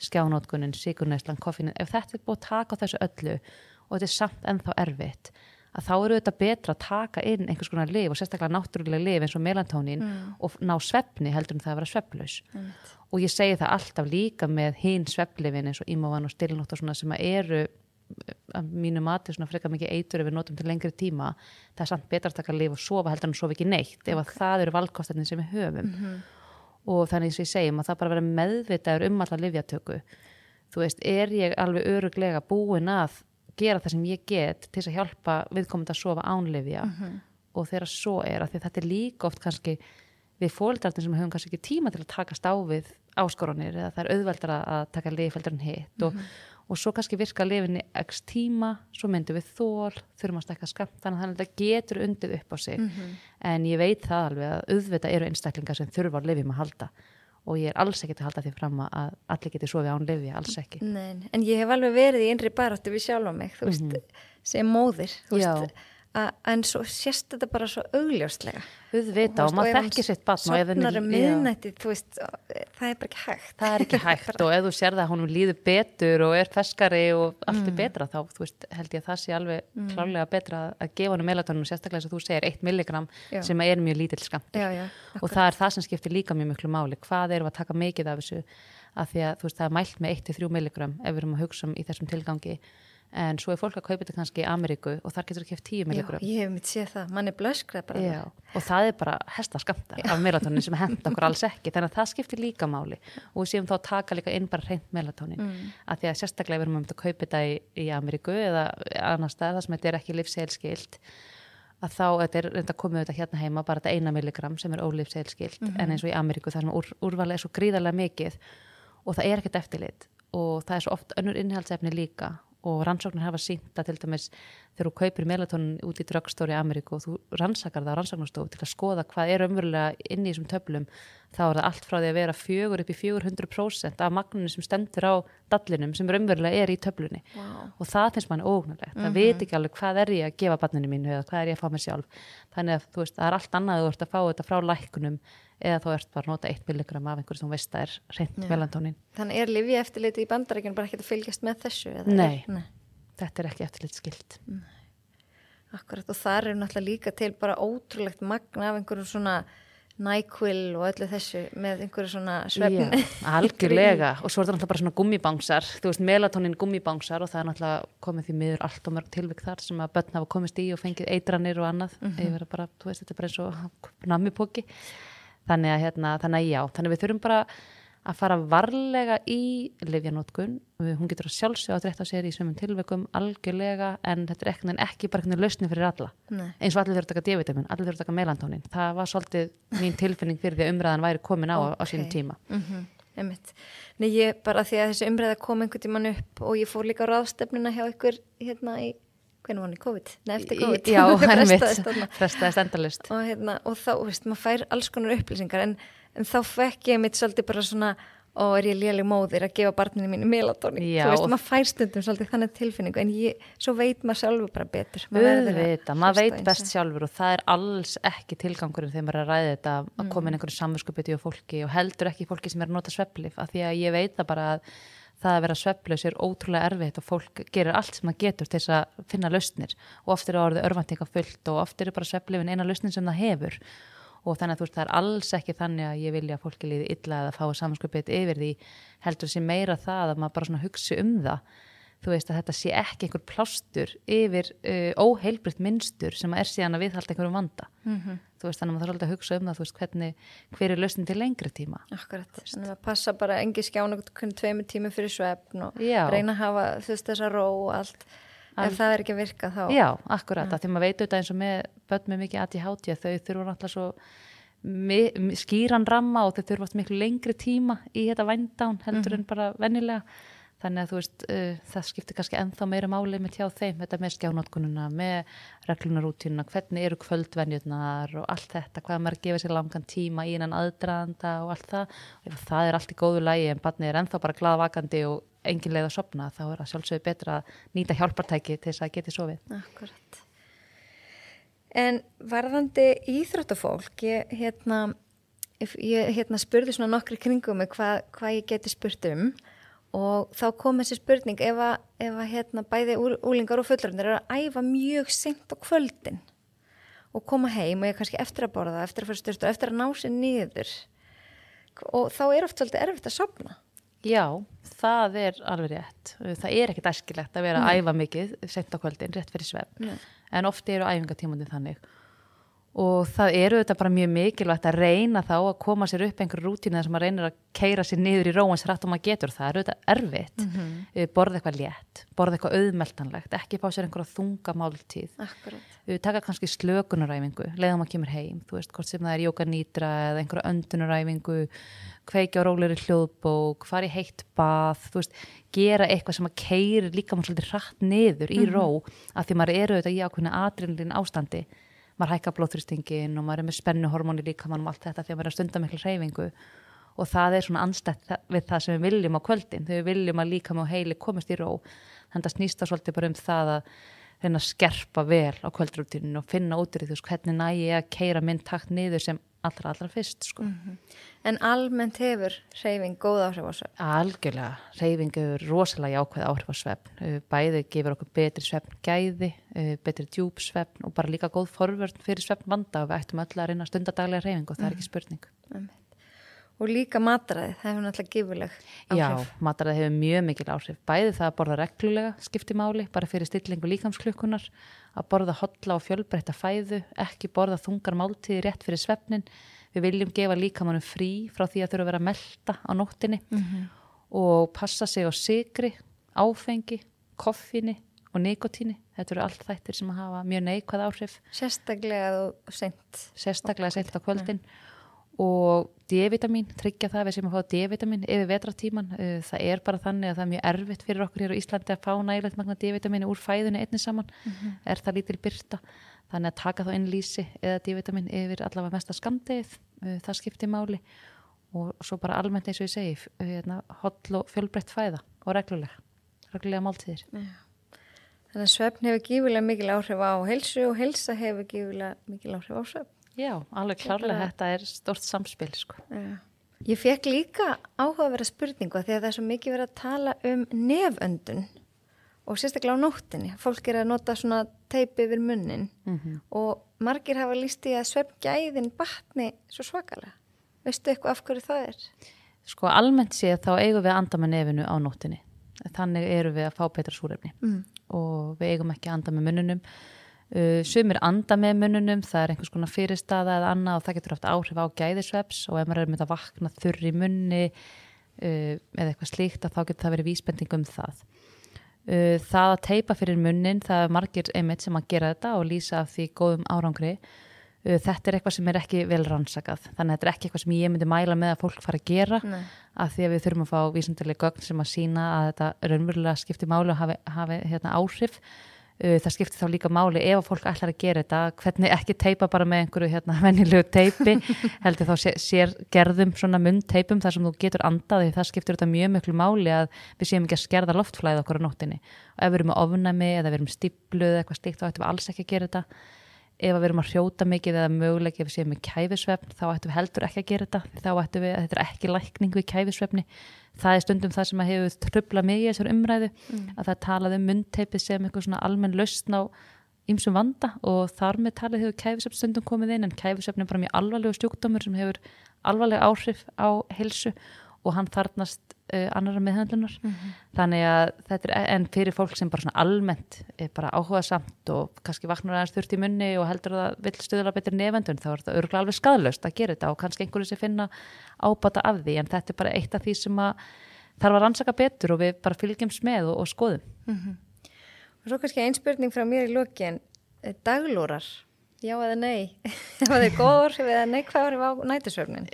skjánótkunin, sykurneyslan, koffínin, ef þetta búið að taka á þessu öllu og þetta samt ennþá erfitt, að þá þetta betra að taka inn einhvers konar lyf og sérstaklega náttúrulega lyf eins og melatónin og ná svefni heldur en það að vera svefnlaus. Og ég segi það alltaf líka með hinn svefnlyfin eins og Imovan og Stilnótt og svona sem eru að mínu mati svona frekar mikið eitur ef við notum til lengri tíma, það samt betra að taka lyf og sofa heldur en sofa ekki neitt ef að það eru valkostarnir sem við höfum. Og þannig sem ég segjum að það bara vera meðvitaður alla lyfjatöku. Þú veist, ég alveg örugglega búin að gera það sem ég get til þess að hjálpa viðkomandi að sofa án lyfja og þegar svo að því þetta líka oft kannski við fóldrarnir sem höfum kannski ekki tíma til að takast á við áskoranir eða það auðveldara að taka lyf heldur en hitt og og svo kannski virka lyfinni x tíma, svo myndum við þol, þurfum að stækka skammtana, þannig að þetta getur undið upp á sig. En ég veit það alveg að auðvitað eru einstaklingar sem þurfa á lyfjum að halda og ég alls ekki að halda því fram að allir geti sofið án lyfja, alls ekki. Nei, en ég hef alveg verið í innri baráttu við sjálfa mig, þú veist, sem móðir, þú veist, en svo sést þetta bara svo augljóslega. Auðvitað og maður þekkir sitt barn og sofnar miðnætti, þú veist, það er bara ekki hægt. Það er ekki hægt og ef þú sér það að honum líður betur og er ferskari og allt er betra þá, þú veist, held ég að það sé alveg klárlega betra að gefa honum melatonin sérstaklega eins og þú segir 1 milligram sem er mjög lítill skammtur. Og það er það sem skiptir líka mjög miklu máli. Hvað erum við að taka mikið af þessu? Af því að þú veist, það er mælt með 1-3 milligram ef við erum að hugsa í þessum tilgangi. En svo er fólk að kaupa þetta kannski í Ameríku og þar getur það keft 10 milligram. Já, ég hef mitt séð það, mann er blöskrað bara. Já, og það er bara hestaskammtar af melatonin sem henta okkur alls ekki, þannig að það skiptir líka máli og við séum þá að taka líka inn bara hreint melatonin, af því að sérstaklega við erum að kaupa þetta í Ameríku eða annars staðar þar sem þetta er ekki lyfseðilsskylt, að þá þetta er reynda komið þetta hérna heima bara þetta 1 milligram sem er ólyfseðilsskylt, en eins og í Ameríku þar sem úrvalið er svo gríðarlega mikið og það er ekkert eftirlit og það er svo oft önnur innihaldsefni líka og rannsóknir hafa sýnt að til dæmis þegar þú kaupir melatonin út í drugstore í Ameríku og þú rannsakar það á rannsóknarstofu til að skoða hvað er umverulega inn í þessum töflum, þá er það allt frá því að vera 4 upp í 400% af magninu sem stendur á dallinum sem umverulega er í töflunni. Og það finnst manni óhugnanlegt. Það veit ekki alveg hvað er ég að gefa barninu mínu eða hvað er ég að fá mér sjálf. Þannig að þú veist, það er allt annað að þú ert að fá þetta frá læknum eða þá ert bara að nota 1 milligram af einhverju sem þú veist það er hreint melatonin. Þannig er lyfjaeftirlitið í Bandaríkjunum bara ekkert að fylgjast með þessu? Eða Nei, þetta er ekki eftirlitsskylt. Akkurat, og þar er náttúrulega líka til bara ótrúlegt magn af einhverju svona NyQuil og öllu þessu með einhverju svona svefn. Já, algjörlega og svo er þetta náttúrulega bara svona gúmmíbangsar, þú veist melatonin gúmmíbangsar og það er náttúrulega komið því miður allt og mörg tilvik þar sem að börn hafa komist í og fengið eitranir og annað, bara, þú veist, þetta er bara eins og nammipóki. Þannig að við þurfum bara að fara varlega í lyfjanótkun. Hún getur að sjálfsögja að dreitta á sér í sumum tilvikum algjörlega en þetta er ekki bara lausnin fyrir alla. Eins og allir þurfa að taka D-vitamin, allir þurfa að taka melatonin. Það var svolítið mín tilfinning fyrir því að umræðan væri komin á sínum tíma. Einmitt. Nei, ég bara því að þessi umræða kom einhvern tímann upp og ég fór líka á ráðstefnuna hjá ykkur hérna í hvernig var hann í COVID? Nei, eftir COVID. Já, frestaðist endalaust. Og þá, veist, maður fær alls konar upplýsingar en þá fekk ég mitt svolítið bara svona og er ég léleg móðir að gefa barninu mínu melatonin. Þú veist, maður fær stundum svolítið þannig tilfinningu en svo veit maður sjálfur bara betur. Maður veit best sjálfur og það er alls ekki tilgangurinn þegar maður er að ræða þetta að koma inn einhverju samviskubiti og fólki og heldur ekki fólki sem er að nota svefnlyf af því að ég veit það bara að það að vera svefnlaus er ótrúlega erfitt og fólk gerir allt sem það getur til þess að finna lausnir og oft er það orðið örvæntingafullt og oft er bara svefnlyfin eina lausnin sem það hefur og þannig að þú veist það er alls ekki þannig að ég vilja að fólki líði illa eða fái samanskupið yfir því heldur sé meira það að maður bara svona hugsi það þú veist að þetta sé ekki einhver plástur yfir óheilbrigt mynstur sem er síðan að viðhalda einhverjum vanda þú veist þannig að maður þarf alltaf að hugsa það þú veist hver er lausnin til lengri tíma. Akkurat, þannig að passa bara engi skjána 2 tími fyrir svefn og reyna að hafa þú veist þessa ró og allt ef það er ekki að virka þá. Já, akkurat, því maður veit auðvitað eins og með börn með mikið ADHD þau þurfa náttúrulega svo skýran ramma og þau þurfa miklu lengri tíma í þetta vændán heldur en bara venjulega. Þannig að þú veist, það skiptir kannski ennþá meira máli með hjá þeim, þetta með skjánotkununa, með reglunarútínuna, hvernig eru kvöldvenjurnar og allt þetta, hvað maður gefa sér langan tíma í innan aðdraðanda og allt það. Og ef það er allt í góðu lagi en barnið er ennþá bara glaðvakandi og engin leið að sofna, þá er það sjálfsögðu betra að nýta hjálpartæki til þess að geti sofið. Akkurat. En varðandi íþróttafólk, ég spurði svona nokkri kringum mig hvað ég geti spurt og þá kom þessi spurning ef að bæði úlingar og fullorðnir eru að æfa mjög seint á kvöldin og koma heim og ég kannski eftir að borða, eftir að fara styrst og eftir að ná sér niður og þá er oft svolítið erfitt að sofna. Já, það er alveg rétt. Það er ekkert æskilegt að vera að æfa mikið seint á kvöldin, rétt fyrir svefn, en oft eru æfingatímandi þannig. Og það eru þetta bara mjög mikilvægt að reyna þá að koma sér upp einhverju rútínu þar sem maður reynir að keyra sér niður í róans hratt og maður getur það er auðvitað erfitt borða eitthvað létt, borða eitthvað auðmeltanlegt, ekki fá sér einhverja þunga máltíð. Akkurat. Taka kannski slökunaræfingu, leiðum að kemur heim, þú veist, hvort sem það er jóga nýdra eða einhverja öndunaræfingu, kveikja á rólegri hljóðbók, fara í heitt bað, þú veist, gera eitthvað sem að keyrir líka mann svolítið hratt niður í ró, af því maður eru auðvitað í ákveðnu adrenalín ástandi, maður hækkar blóðþrýstingin og maður með spennuhormóni líka mann allt þetta því að maður er að stunda mikla hreyfingu og það er svona andstætt við það sem við viljum á kvöldin, þegar við viljum að líka með heili komast í ró, þannig að snýst það svolítið bara það að reyna að skerpa vel á kvöldrútíninu og finna út í því, hvernig næ ég að keyra minn takt niður sem allra fyrst, sko. En almennt hefur hreyfing góð áhrif á svefn? Algjörlega, hreyfing hefur rosalega jákvæð áhrif á svefn, bæði gefur okkur betri svefngæði, betri djúpsvefn og bara líka góð forvörn fyrir svefnvanda og við ættum öll að reyna að stunda daglega hreyfing og það er ekki spurning. Og líka mataræði, það hefur náttúrulega gífurleg áhrif. Já, mataræði hefur mjög mikil áhrif. Bæði það að borða reglulega skipti máli, bara fyrir stillingu líkamsklukkunar, að borða holla og fjölbreytta fæðu, ekki borða þungar máltíði rétt fyrir svefnin. Við viljum gefa líkamannum frí frá því að þurfa að vera að melta á nóttinni og passa sig á sykri, áfengi, koffíni og nikotíni. Þetta eru allt þættir sem að hafa mjög neikvæð áhrif. Sérstaklega seint. Sérstaklega seint á kvöldin. Og D-vitamin, tryggja það við sem að fá D-vitamin yfir vetratíman, það er bara þannig að það er mjög erfitt fyrir okkur hér á Íslandi að fá nægilegt magna D-vitamini úr fæðunni einnig saman, er það lítil birta, þannig að taka þá inn lýsi eða D-vitamin yfir allavega mesta skammdegið, það skiptir máli og svo bara almennt eins og ég segi, holl og fjölbreytt fæða og reglulega máltíðir. Þannig að svefn hefur gífurlega mikil áhrif á heilsu og heilsa hefur gífurlega mikil áhrif á svefn. Já, alveg klárlega, þetta er stórt samspil, sko. Já. Ég fekk líka áhugaverða spurningu því að það er svo mikið verið að tala neföndun og sérstaklega á nóttinni. Fólk er að nota svona teipi yfir munnin og margir hafa lýst í að svefngæðin batni svo svakalega. Veistu eitthvað af hverju það er? Sko almennt séð þá eigum við að anda með nefinu á nóttinni. Þannig erum við að fá betra súrefni og við eigum ekki að anda með munnunum. Sumir anda með munnunum, það er einhvers konar fyrirstaða eða annað og það getur haft áhrif á gæðisveps og ef maður er með að vakna þurr í munni eða eitthvað slíkt að þá getur það verið vísbending það. Það að teipa fyrir munnin, það er margir einmitt sem að gera þetta og lýsa af því góðum árangri. Þetta er eitthvað sem er ekki vel rannsakað, þannig að þetta er ekki eitthvað sem ég myndi mæla með að fólk fara að gera af því að við þurfum að fá vísindaleg gögn sem að sýna að þetta raunverulega skiptir máli og hafi áhrif. Það skiptir þá líka máli ef að fólk ætlar að gera þetta, hvernig ekki teipa bara með einhverju venjulegu teipi, heldur þá sér gerðum svona munnteipum þar sem þú getur andað því það skiptir þetta mjög miklu máli að við séum ekki að skerða loftflæði okkur á nóttinni. Og ef við erum með ofnæmi eða við erum með stíflu eða eitthvað slíkt þá ættum við alls ekki að gera þetta. Ef við erum að hrjóta mikið eða möguleiki ef við séum með kæfisvefn þá ættum við heldur ekki að gera þetta. Þá ættum við að þetta er ekki lækning við kæfisvefni. Það er stundum það sem að hefur truflað mig í þessar umræðu að það talaði munnteipið sem einhver svona almenn lausn á ýmsum vanda og þar með talið hefur kæfisvefn stundum komið inn en kæfisvefn er bara mjög alvarlegur sjúkdómur sem hefur alvarleg áhrif á heilsu og hann þarnast annarra meðhöndlunar. Þannig að þetta er en fyrir fólk sem bara svona almennt er bara áhugasamt og kannski vaknar aðeins þurft í munni og heldur að það vill stuðla betri nefendun þá er þetta örugglega alveg skaðlaust að gera þetta og kannski einhverju sem finna ábata af því en þetta er bara eitt af því sem að þarf að rannsaka betur og við bara fylgjumst með og skoðum. Og svo kannski ein spurning frá mér í lokin, daglúrar. Já eða nei? Það er góð orðið eða neikvæð orðið á nætursvefnin?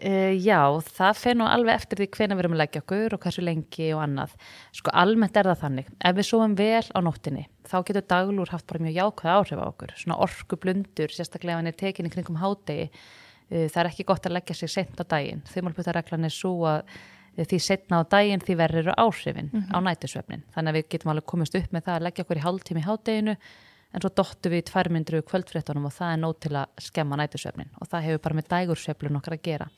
Já, það fer nú alveg eftir því hvenær við erum að leggja okkur og hversu lengi og annað. Sko almennt er það þannig. Ef við sofum vel á nóttinni, þá getur daglúr haft bara mjög jákvæð áhrif á okkur. Svona orkublundur, sérstaklega ef hann er tekin í kringum hádegi. Það er ekki gott að leggja sig seint á daginn. Þumalputtareglan er svo að því seinna á daginn því verður eru áhrifin á nætursvefnin. Þannig að við getum alveg komist upp með það að leggja okkur í hálftíma í hádeginu en svo dottum við í 2 mínútur kvöldfréttunum og það er nóg til að skemma nætursvefnin og það hefur bara með dægursveiflun okkar að gera.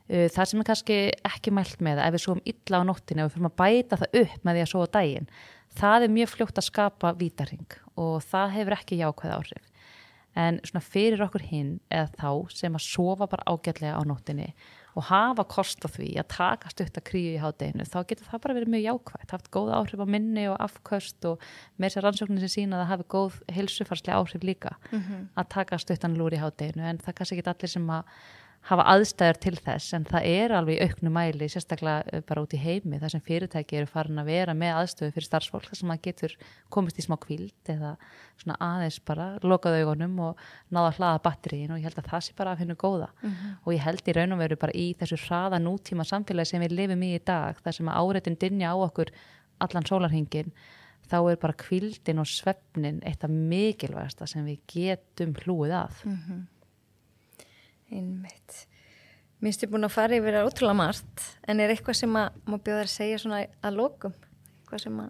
Það sem er kannski ekki mælt með ef við sofum illa á nóttinni og við fyrir að bæta það upp með því að sofa daginn, það er mjög fljótt að skapa vítarhring og það hefur ekki jákvæð áhrif. En svona fyrir okkur hinn eða þá sem að sofa bara ágætlega á nóttinni og hafa kost á því að taka stutt að kríu í hádeginu, þá getur það bara verið mjög jákvætt, haft góð áhrif á minni og afköst og með þessar rannsóknir sem sýna að það hafi góð heilsufarslega áhrif líka að taka stuttan lúr í hádeginu, en það kannski ekki allir sem að hafa aðstæður til þess, en það er alveg í auknu mæli, sérstaklega bara út í heimi, þar sem fyrirtæki eru farin að vera með aðstöðu fyrir starfsfólk, þar sem maður getur komist í smá hvíld eða svona aðeins bara lokað augunum og náða að hlaða batteríin, og ég held að það sé bara af hennu góða. Og ég held í raun og veru bara í þessu hraða nútíma samfélagi sem við lifum í dag, þar sem að áreitin dynja á okkur allan sólarhringinn, þá er bara hvíldin og svefnin eitt af mikilvægasta sem við getum hlúið að. Einmitt. Mér finnst ég búin að fara yfir að ótrúlega margt, en er eitthvað sem að má bjóða að segja svona að lokum? Eitthvað sem að...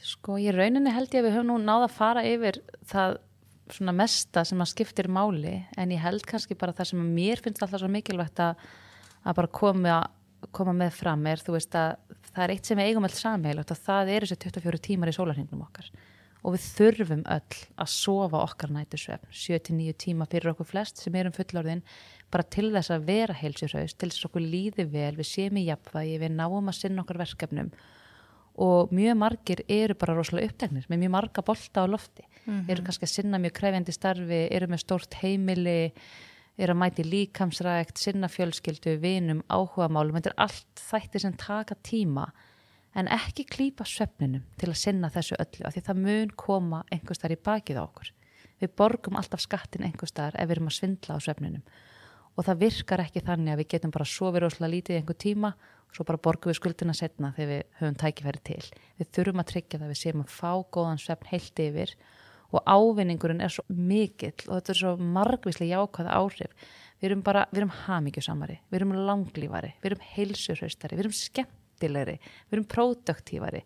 Sko, í rauninni held ég að við höfum nú náð að fara yfir það svona mesta sem að skiptir máli, en ég held kannski bara það sem að mér finnst alltaf svo mikilvægt að bara koma með fram er, þú veist, að það er eitt sem við eigum alls sameiginlegt, og það eru þessi 24 tímar í sólarhringnum okkar. Og við þurfum öll að sofa okkar nætursvefn, 7-9 tíma fyrir okkur flest sem erum fullorðin, bara til þess að vera heilsuhraust, til þess að okkur líði vel, við séum í jafnvægi, við náum að sinna okkar verkefnum. Og mjög margir eru bara rosalega uppteknir, með mjög marga bolta á lofti, eru kannski að sinna mjög krefjandi starfi, eru með stórt heimili, eru að mæti líkamsrækt, sinna fjölskyldu, vinum, áhugamálum, þetta er allt þættir sem taka tíma, en ekki klípa svefninum til að sinna þessu öllu, af því það mun koma einhvers staðar í bakið á okkur. Við borgum alltaf skattin einhvers staðar ef við erum að svindla á svefninum, og það virkar ekki þannig að við getum bara sofið rosalega lítið í einhver tíma og svo bara borgum við skuldina setna þegar við höfum tækifæri til. Við þurfum að tryggja það við séum að fá góðan svefn heilt yfir, og ávinningurinn er svo mikill og þetta er svo margvíslega jákvæða áhrif. Við erum hamingjusamari, við erum langlífari, við erum heilsuhraustari, við erum skemmtilegri, við erum produktívari.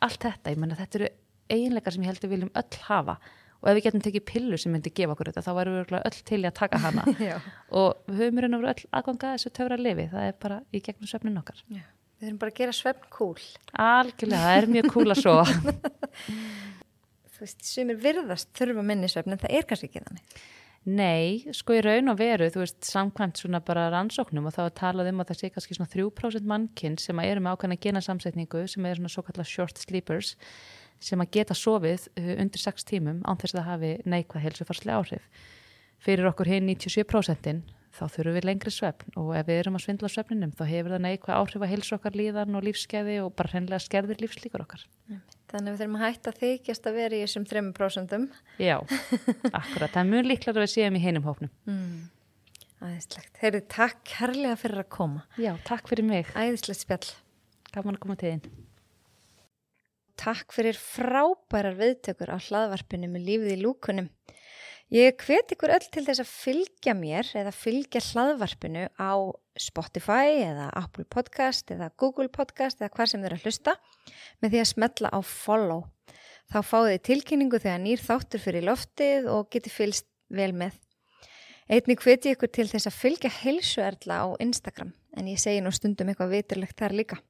Allt þetta, ég menna þetta eru eiginleikar sem ég held við viljum öll hafa, og ef við getum tekið pillu sem myndi gefa okkur þetta, þá værum við öll til í að taka hana. Og við höfum raun og veru öll aðganga þessu töfra lifi, það er bara í gegnum svefnin okkar. Já. Við þurfum bara að gera svefn cool. Algjörlega, það er mjög cool að sofa. Þú veist, sumir virðast þurfa minni svefn, en það er kannski ekki þannig. Nei, sko í raun og veru, þú veist, samkvæmt svona bara rannsóknum, og þá er talað að það sé kannski svona 3% mannkyn sem að eru með ákveðna genasamsetningu, sem er svona svo kallar short sleepers, sem að geta sofið undir 6 tímum án þess að það hafi neikvæð heilsufarsleg áhrif. Fyrir okkur hinn 97%, þá þurfum við lengri svefn, og ef við erum að svindla á svefninum, þá hefur það neikvæð áhrif að heilsu okkar líðan og lífsgæði, og bara hreinlega skerðir lífslíkur okkar. Þannig við þurfum að hætta að þykjast að vera í þessum 3%. Já, akkurat. Það er mjög líklega að við séum í hinum hópnum. Æðislegt. Heyrðu, takk kærlega fyrir að koma. Já, takk fyrir mig. Æðislegt spjall. Gaman að koma til þín. Takk fyrir frábærar viðtökur á hlaðvarpinu með lífið í lúkunum. Ég hvet ykkur öll til þess að fylgja mér eða fylgja hlaðvarpinu á Spotify eða Apple Podcast eða Google Podcast eða hvar sem þið eru að hlusta með því að smetla á follow. Þá fáið þið tilkynningu þegar nýr þáttur fyrir loftið og getið fylgst vel með. Einnig hvet ég ykkur til þess að fylgja Heilsu Erla á Instagram, en ég segi nú stundum eitthvað viturlegt þar líka.